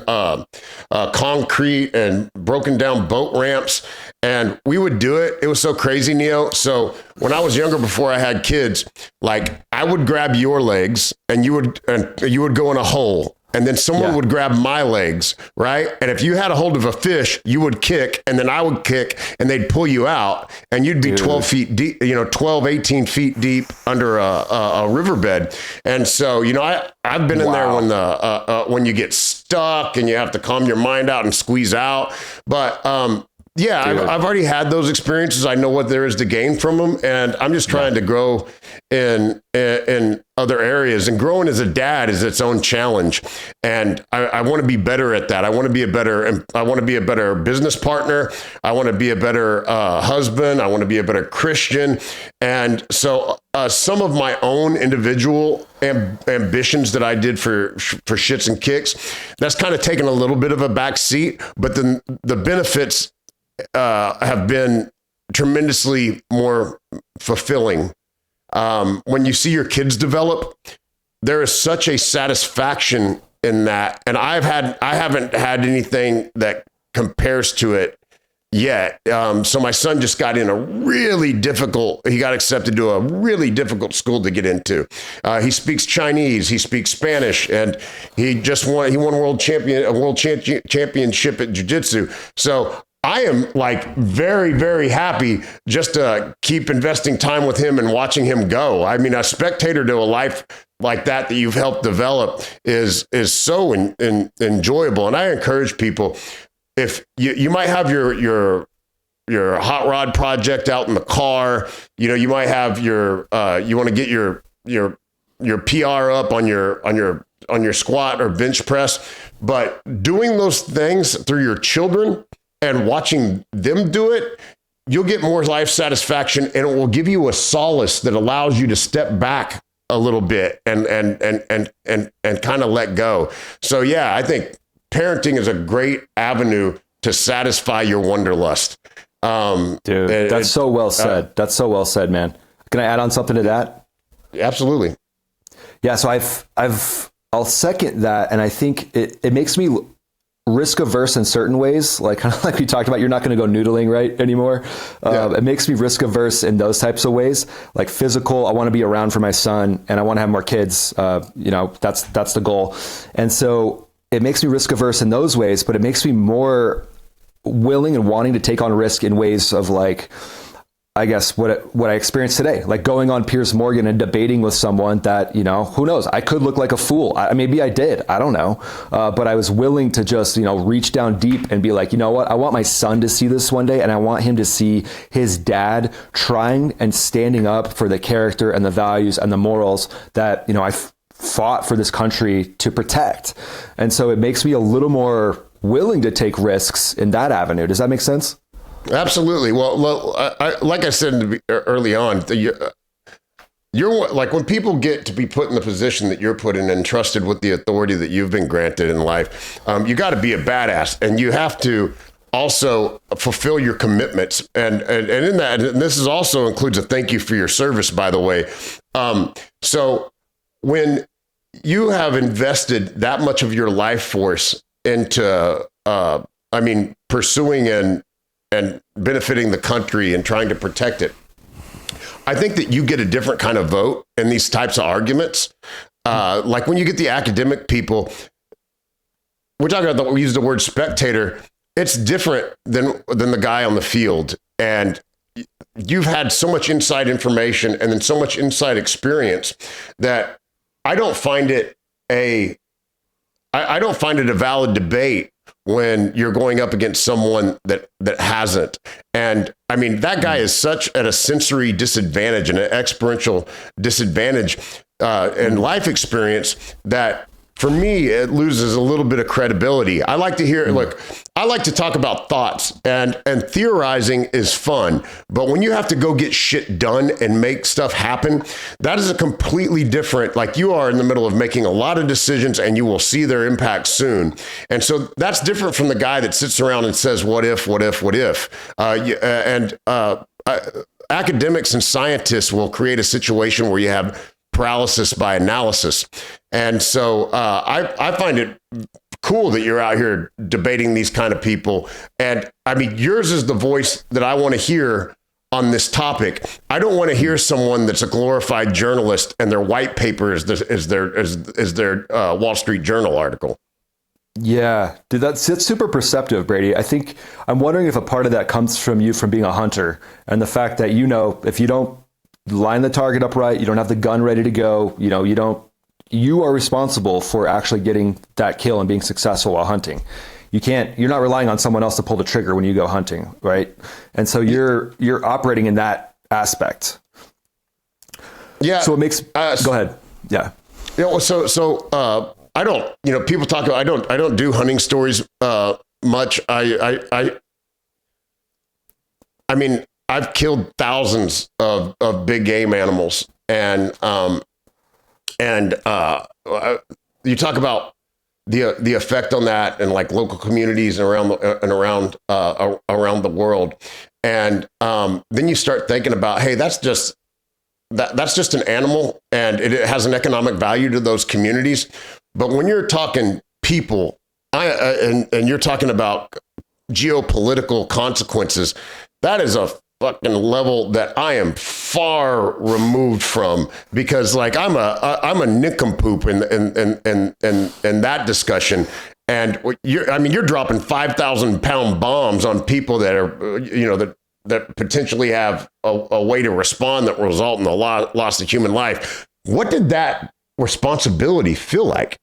concrete, and broken down boat ramps. And we would do it. It was so crazy, Neo. So when I was younger, before I had kids, like I would grab your legs and you would go in a hole. And then someone would grab my legs, right? And if you had a hold of a fish, you would kick, and then I would kick, and they'd pull you out, and you'd be 12 feet deep, 12, 18 feet deep under a riverbed. And so, I've been in there when you get stuck and you have to calm your mind out and squeeze out. But I've already had those experiences. I know what there is to gain from them, and I'm just trying to grow in other areas. And growing as a dad is its own challenge, and I want to be better at that. I want to be a better business partner. I want to be a better husband. I want to be a better Christian. And so some of my own individual ambitions that I did for shits and kicks, that's kind of taken a little bit of a back seat, but then the benefits have been tremendously more fulfilling. When you see your kids develop, there is such a satisfaction in that. And I haven't had anything that compares to it yet. So my son just got in he got accepted to a really difficult school to get into. He speaks Chinese, he speaks Spanish, and he won a world championship at jiu-jitsu. So I am like very, very happy just to keep investing time with him and watching him go. I mean, a spectator to a life like that you've helped develop is so enjoyable. And I encourage people, if you might have your hot rod project out in the car, you might have you want to get your PR up on your squat or bench press, but doing those things through your children and watching them do it, you'll get more life satisfaction, and it will give you a solace that allows you to step back a little bit and kind of let go. So yeah, I think parenting is a great avenue to satisfy your wanderlust.
Dude, that's so well said. That's so well said, man. Can I add on something to that?
Absolutely.
Yeah. So I'll second that. And I think it makes me risk averse in certain ways, like kind of like we talked about. You're not going to go noodling right anymore. It makes me risk averse in those types of ways, like physical. I want to be around for my son, and I want to have more kids. That's the goal. And so it makes me risk averse in those ways, but it makes me more willing and wanting to take on risk in ways of, like, I guess what I experienced today, like going on Piers Morgan and debating with someone that, who knows, I could look like a fool. Maybe I did. I don't know. But I was willing to just, reach down deep and be like, you know what? I want my son to see this one day. And I want him to see his dad trying and standing up for the character and the values and the morals that, I fought for this country to protect. And so it makes me a little more willing to take risks in that avenue. Does that make sense?
Absolutely. Well, like I said early on, you're like, when people get to be put in the position that you're put in and trusted with the authority that you've been granted in life, you got to be a badass, and you have to also fulfill your commitments. And in that, and this is also includes a thank you for your service, by the way. So when you have invested that much of your life force into, pursuing and benefiting the country and trying to protect it, I think that you get a different kind of vote in these types of arguments. Like when you get the academic people, we're talking about, we use the word spectator. It's different than the guy on the field. And you've had so much inside information and then so much inside experience that I don't find it a valid debate when you're going up against someone that hasn't. And I mean, that guy is such at a sensory disadvantage and an experiential disadvantage in life experience that, for me, it loses a little bit of credibility. I like to hear, look, I like to talk about thoughts, and theorizing is fun. But when you have to go get shit done and make stuff happen, that is a completely different, like, you are in the middle of making a lot of decisions and you will see their impact soon. And so that's different from the guy that sits around and says, what if? Academics and scientists will create a situation where you have paralysis by analysis. And so I find it cool that you're out here debating these kind of people. And I mean, yours is the voice that I want to hear on this topic. I don't want to hear someone that's a glorified journalist and their white paper is their Wall Street Journal article.
Yeah, dude, that's super perceptive, Brady. I'm wondering if a part of that comes from you from being a hunter and the fact that, if you don't line the target up right, you don't have the gun ready to go, you are responsible for actually getting that kill and being successful while hunting. You're not relying on someone else to pull the trigger when you go hunting, right? And so you're operating in that aspect. Yeah. So it makes, go ahead. Yeah.
So I don't, people talk about, I don't do hunting stories much. I mean, I've killed thousands of big game animals, and you talk about the effect on that and like local communities and around the world, and then you start thinking about, hey, that's just an animal, and it has an economic value to those communities. But when you're talking people, and you're talking about geopolitical consequences, that is a fucking level that I am far removed from, because like I'm a nincompoop in that discussion. And you're dropping 5,000 pound bombs on people that are, that potentially have a way to respond that will result in the loss of human life. What did that responsibility feel like?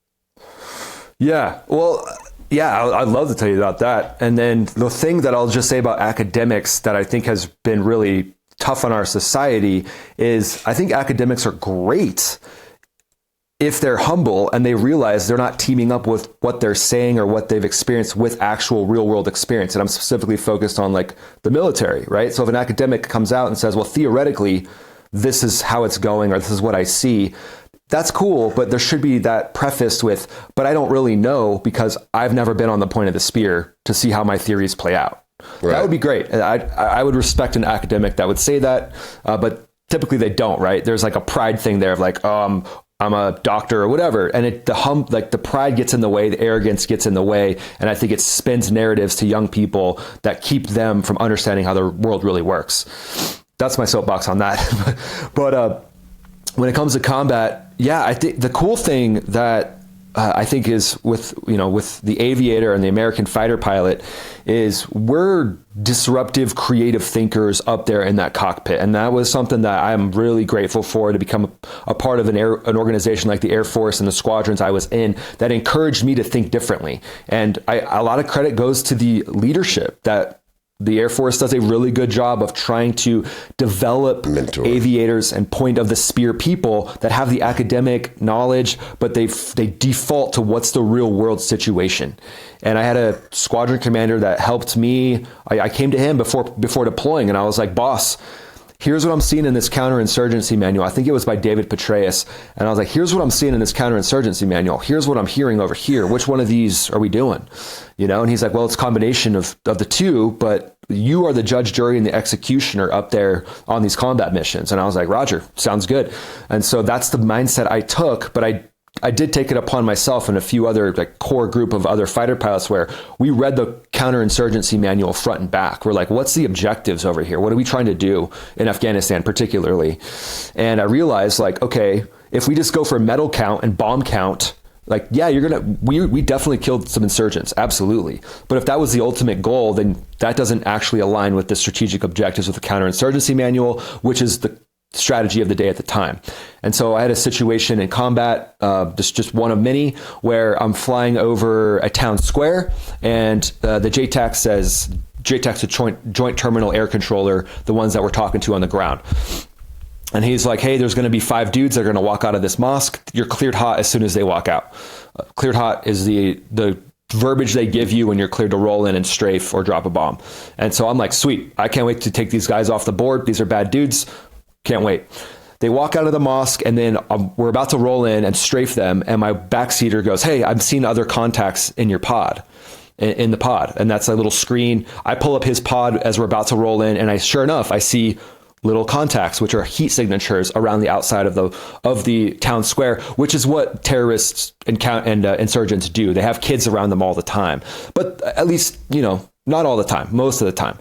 Yeah, well, yeah, I'd love to tell you about that. And then the thing that I'll just say about academics that I think has been really tough on our society is I think academics are great if they're humble and they realize they're not teaming up with what they're saying or what they've experienced with actual real world experience. And I'm specifically focused on like the military, right? So if an academic comes out and says, well, theoretically, this is how it's going, or this is what I see, that's cool, but there should be that prefaced with, but I don't really know because I've never been on the point of the spear to see how my theories play out. Right. That would be great. I would respect an academic that would say that, but typically they don't, right? There's like a pride thing there of like, I'm a doctor or whatever. And the pride gets in the way, the arrogance gets in the way. And I think it spins narratives to young people that keep them from understanding how the world really works. That's my soapbox on that. But when it comes to combat, yeah, I think the cool thing that I think is with the aviator and the American fighter pilot is we're disruptive, creative thinkers up there in that cockpit. And that was something that I'm really grateful for, to become a part of an organization like the Air Force and the squadrons I was in that encouraged me to think differently. And a lot of credit goes to the leadership that the Air Force does a really good job of trying to develop aviators and point of the spear people that have the academic knowledge, but they default to what's the real world situation. And I had a squadron commander that helped me. I came to him before deploying, and I was like, boss, here's what I'm seeing in this counterinsurgency manual. I think it was by David Petraeus. And I was like, here's what I'm seeing in this counterinsurgency manual. Here's what I'm hearing over here. Which one of these are we doing? And he's like, well, it's a combination of the two, but you are the judge, jury, and the executioner up there on these combat missions. And I was like, Roger, sounds good. And so that's the mindset I took, but I did take it upon myself and a few other core group of other fighter pilots where we read the counterinsurgency manual front and back. We're like, what's the objectives over here? What are we trying to do in Afghanistan particularly? And I realized okay, if we just go for medal count and bomb count, we definitely killed some insurgents. Absolutely. But if that was the ultimate goal, then that doesn't actually align with the strategic objectives of the counterinsurgency manual, which is the strategy of the day at the time. And so I had a situation in combat, just one of many, where I'm flying over a town square, and the JTAC says, JTAC's a joint terminal air controller, the ones that we're talking to on the ground. And he's like, hey, there's going to be 5 dudes that are going to walk out of this mosque. You're cleared hot as soon as they walk out. Cleared hot is the verbiage they give you when you're cleared to roll in and strafe or drop a bomb. And so I'm like, sweet, I can't wait to take these guys off the board. These are bad dudes. Can't wait. They walk out of the mosque, and then we're about to roll in and strafe them. And my backseater goes, hey, I've seen other contacts in your pod, in the pod. And that's a little screen. I pull up his pod as we're about to roll in. And sure enough, I see little contacts, which are heat signatures around the outside of the town square, which is what terrorists and insurgents do. They have kids around them all the time, but at least, not all the time, most of the time.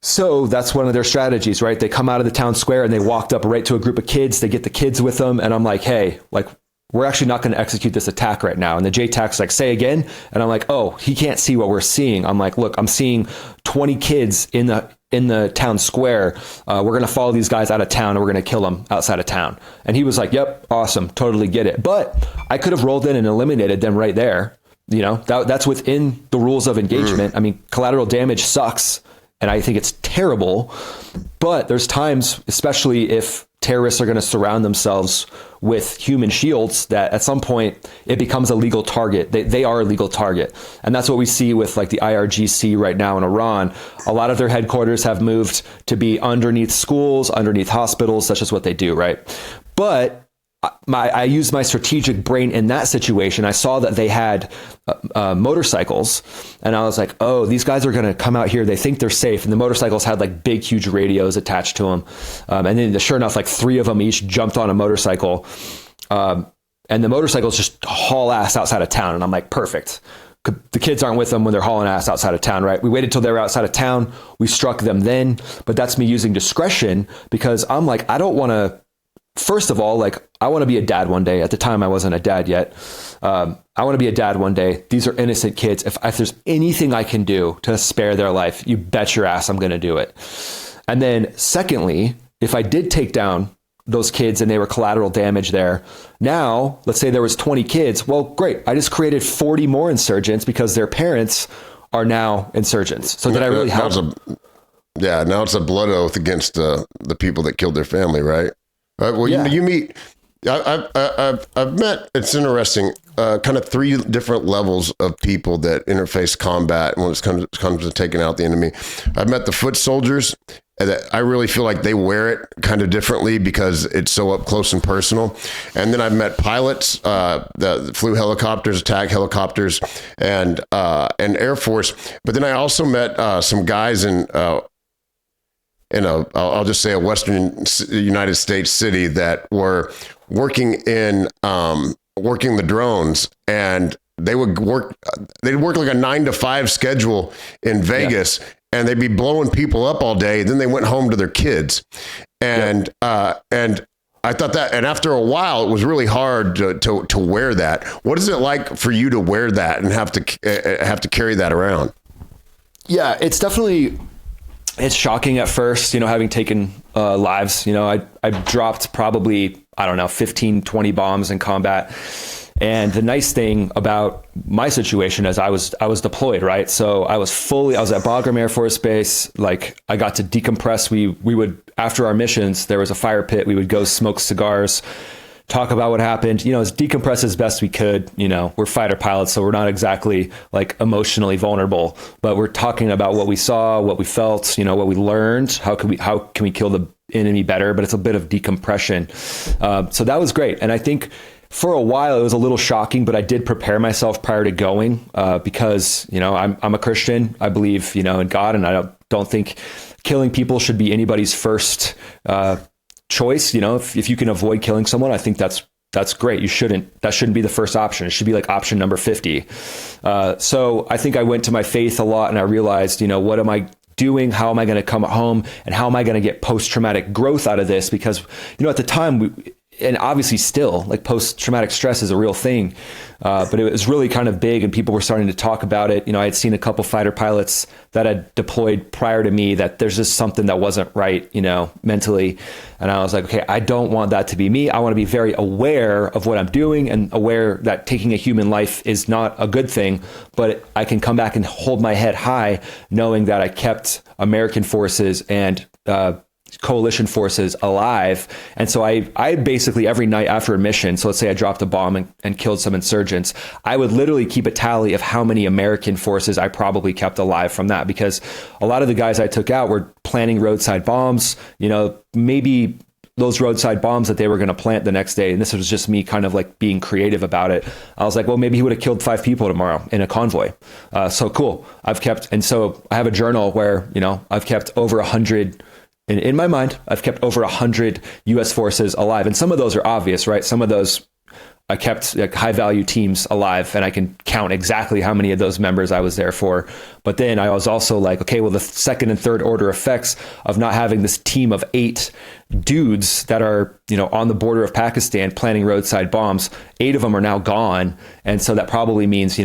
So that's one of their strategies, right? They come out of the town square and they walked up right to a group of kids. They get the kids with them. And I'm like, hey, like, we're actually not going to execute this attack right now. And the JTAC's like, say again. And I'm like, oh, he can't see what we're seeing. I'm like, look, I'm seeing 20 kids in the town square. We're going to follow these guys out of town and we're going to kill them outside of town. And he was like, yep, awesome. Totally get it. But I could have rolled in and eliminated them right there. That's within the rules of engagement. I mean, collateral damage sucks. And I think it's terrible, but there's times, especially if terrorists are going to surround themselves with human shields, that at some point it becomes a legal target. They are a legal target. And that's what we see with like the IRGC right now in Iran. A lot of their headquarters have moved to be underneath schools, underneath hospitals. That's just what they do, right? But I used my strategic brain in that situation. I saw that they had motorcycles, and I was like, oh, these guys are going to come out here. They think they're safe. And the motorcycles had like big, huge radios attached to them. And then sure enough, like 3 of them each jumped on a motorcycle. And the motorcycles just haul ass outside of town. And I'm like, perfect. The kids aren't with them when they're hauling ass outside of town, right? We waited till they were outside of town. We struck them then. But that's me using discretion, because I'm like, I don't want to. First of all, like, I want to be a dad one day. At the time, I wasn't a dad yet. I want to be a dad one day. These are innocent kids. If there's anything I can do to spare their life, you bet your ass I'm going to do it. And then secondly, if I did take down those kids and they were collateral damage there, now, let's say there was 20 kids. Well, great. I just created 40 more insurgents because their parents are now insurgents. So did I really help?
Now it's a blood oath against the people that killed their family, right? Well,
yeah.
you meet. I've met. It's interesting. Kind of 3 different levels of people that interface combat when it comes to taking out the enemy. I've met the foot soldiers. That I really feel like they wear it kind of differently because it's so up close and personal. And then I've met pilots that flew helicopters, attack helicopters, and Air Force. But then I also met some guys in I'll just say a Western United States city that were working the drones, and they'd work like a 9 to 5 schedule in Vegas. Yeah. And they'd be blowing people up all day. Then they went home to their kids. And I thought that, and after a while, it was really hard to wear that. What is it like for you to wear that and have to carry that around? Yeah,
it's definitely, it's shocking at first, having taken lives. I dropped probably, 15, 20 bombs in combat. And the nice thing about my situation is I was deployed, right? So I was at Bagram Air Force Base. Like, I got to decompress. We would, after our missions, there was a fire pit. We would go smoke cigars, talk about what happened, decompress as best we could. We're fighter pilots, so we're not exactly like emotionally vulnerable, but we're talking about what we saw, what we felt, what we learned, how can we kill the enemy better, but it's a bit of decompression. So that was great. And I think for a while it was a little shocking, but I did prepare myself prior to going, because, I'm a Christian. I believe, in God, and I don't think killing people should be anybody's first choice. If you can avoid killing someone, I think that's great. That shouldn't be the first option. It should be like option number 50. So I think I went to my faith a lot, and I realized, what am I doing? How am I going to come home, and how am I going to get post-traumatic growth out of this? Because, at the time, and obviously still, like, post-traumatic stress is a real thing. But it was really kind of big, and people were starting to talk about it. I had seen a couple fighter pilots that had deployed prior to me, that there's just something that wasn't right, mentally. And I was like, okay, I don't want that to be me. I want to be very aware of what I'm doing, and aware that taking a human life is not a good thing, but I can come back and hold my head high, knowing that I kept American forces and coalition forces alive. And so I basically, every night after a mission, so let's say I dropped a bomb and killed some insurgents, I would literally keep a tally of how many American forces I probably kept alive from that, because a lot of the guys I took out were planning roadside bombs, maybe those roadside bombs that they were going to plant the next day. And this was just me kind of like being creative about it. I was like, well, maybe he would have killed 5 people tomorrow in a convoy. So cool. And so I have a journal where, I've kept over 100 in my mind, I've kept over 100 U.S. forces alive. And some of those are obvious, right? Some of those I kept like high value teams alive, and I can count exactly how many of those members I was there for. But then I was also like, okay, well, the second and third order effects of not having this team of 8 dudes that are, on the border of Pakistan planting roadside bombs, 8 of them are now gone. And so that probably means,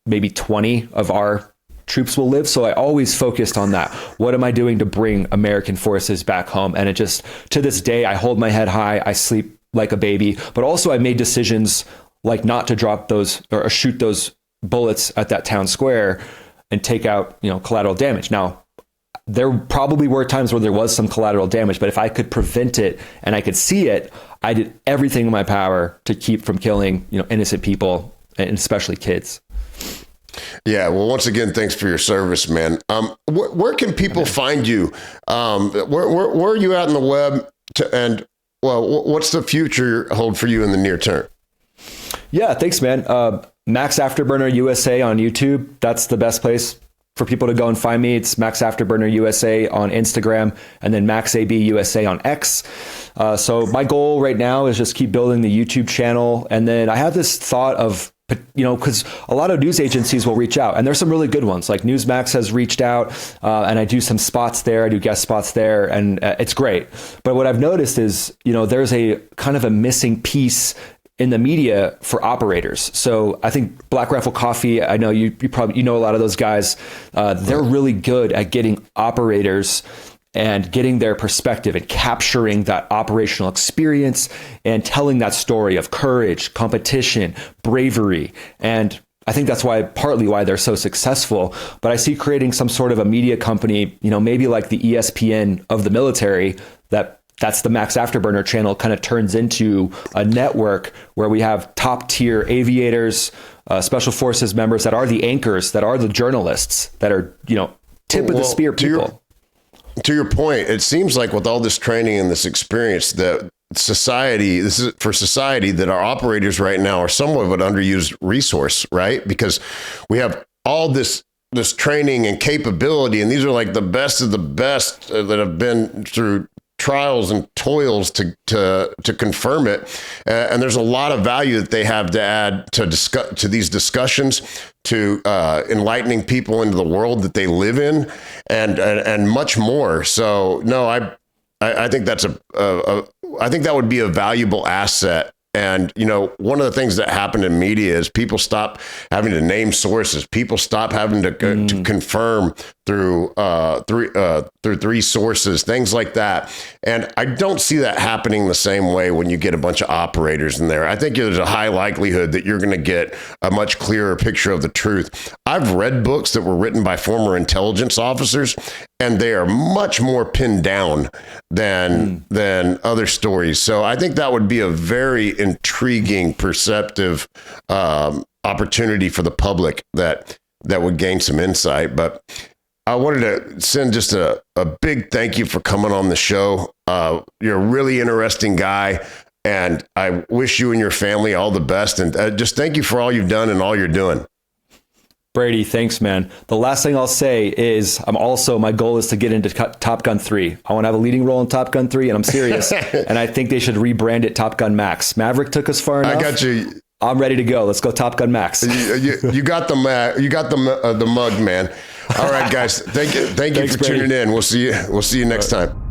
maybe 20 of our troops will live. So I always focused on that. What am I doing to bring American forces back home? And it just, to this day, I hold my head high. I sleep like a baby, but also I made decisions like not to drop those or shoot those bullets at that town square and take out, collateral damage. Now, there probably were times where there was some collateral damage, but if I could prevent it and I could see it, I did everything in my power to keep from killing, innocent people, and especially kids.
Yeah. Well, once again, thanks for your service, man. Where can people find you? Where are you at on the web? What's the future hold for you in the near term?
Yeah, thanks, man. Max Afterburner USA on YouTube. That's the best place for people to go and find me. It's Max Afterburner USA on Instagram, and then Max AB USA on X. So my goal right now is just keep building the YouTube channel. And then I have this thought of, because a lot of news agencies will reach out, and there's some really good ones. Like Newsmax has reached out, and I do some spots there. I do guest spots there, and it's great. But what I've noticed is, there's a kind of a missing piece in the media for operators. So I think Black Rifle Coffee, I know you probably know a lot of those guys. They're really good at getting operators and getting their perspective and capturing that operational experience and telling that story of courage, competition, bravery. And I think that's partly why they're so successful. But I see creating some sort of a media company, maybe like the ESPN of the military, that's the Max Afterburner channel, kind of turns into a network where we have top tier aviators, special forces members that are the anchors, that are the journalists, that are, tip of the spear people.
To your point, it seems like with all this training and this experience that this is for society, that our operators right now are somewhat of an underused resource, right? Because we have all this training and capability, and these are like the best of the best that have been through trials and toils to confirm it. And there's a lot of value that they have to add to these discussions, to enlightening people into the world that they live in, and much more. So no, I think that's I think that would be a valuable asset. And, one of the things that happened in media is people stop having to name sources. People stop having to confirm through 3 sources, things like that. And I don't see that happening the same way when you get a bunch of operators in there. I think there's a high likelihood that you're going to get a much clearer picture of the truth. I've read books that were written by former intelligence officers, and they are much more pinned down than other stories. So I think that would be a very intriguing, perceptive opportunity for the public that would gain some insight. But I wanted to send just a big thank you for coming on the show. You're a really interesting guy, and I wish you and your family all the best. And just thank you for all you've done and all you're doing.
Brady, thanks, man. The last thing I'll say is my goal is to get into Top Gun 3. I want to have a leading role in Top Gun 3, and I'm serious. And I think they should rebrand it Top Gun Max. Maverick took us far enough.
I got you.
I'm ready to go. Let's go Top Gun Max.
You got the mug, man. All right, guys. Thank you
Thanks,
for tuning in. We'll see you next time.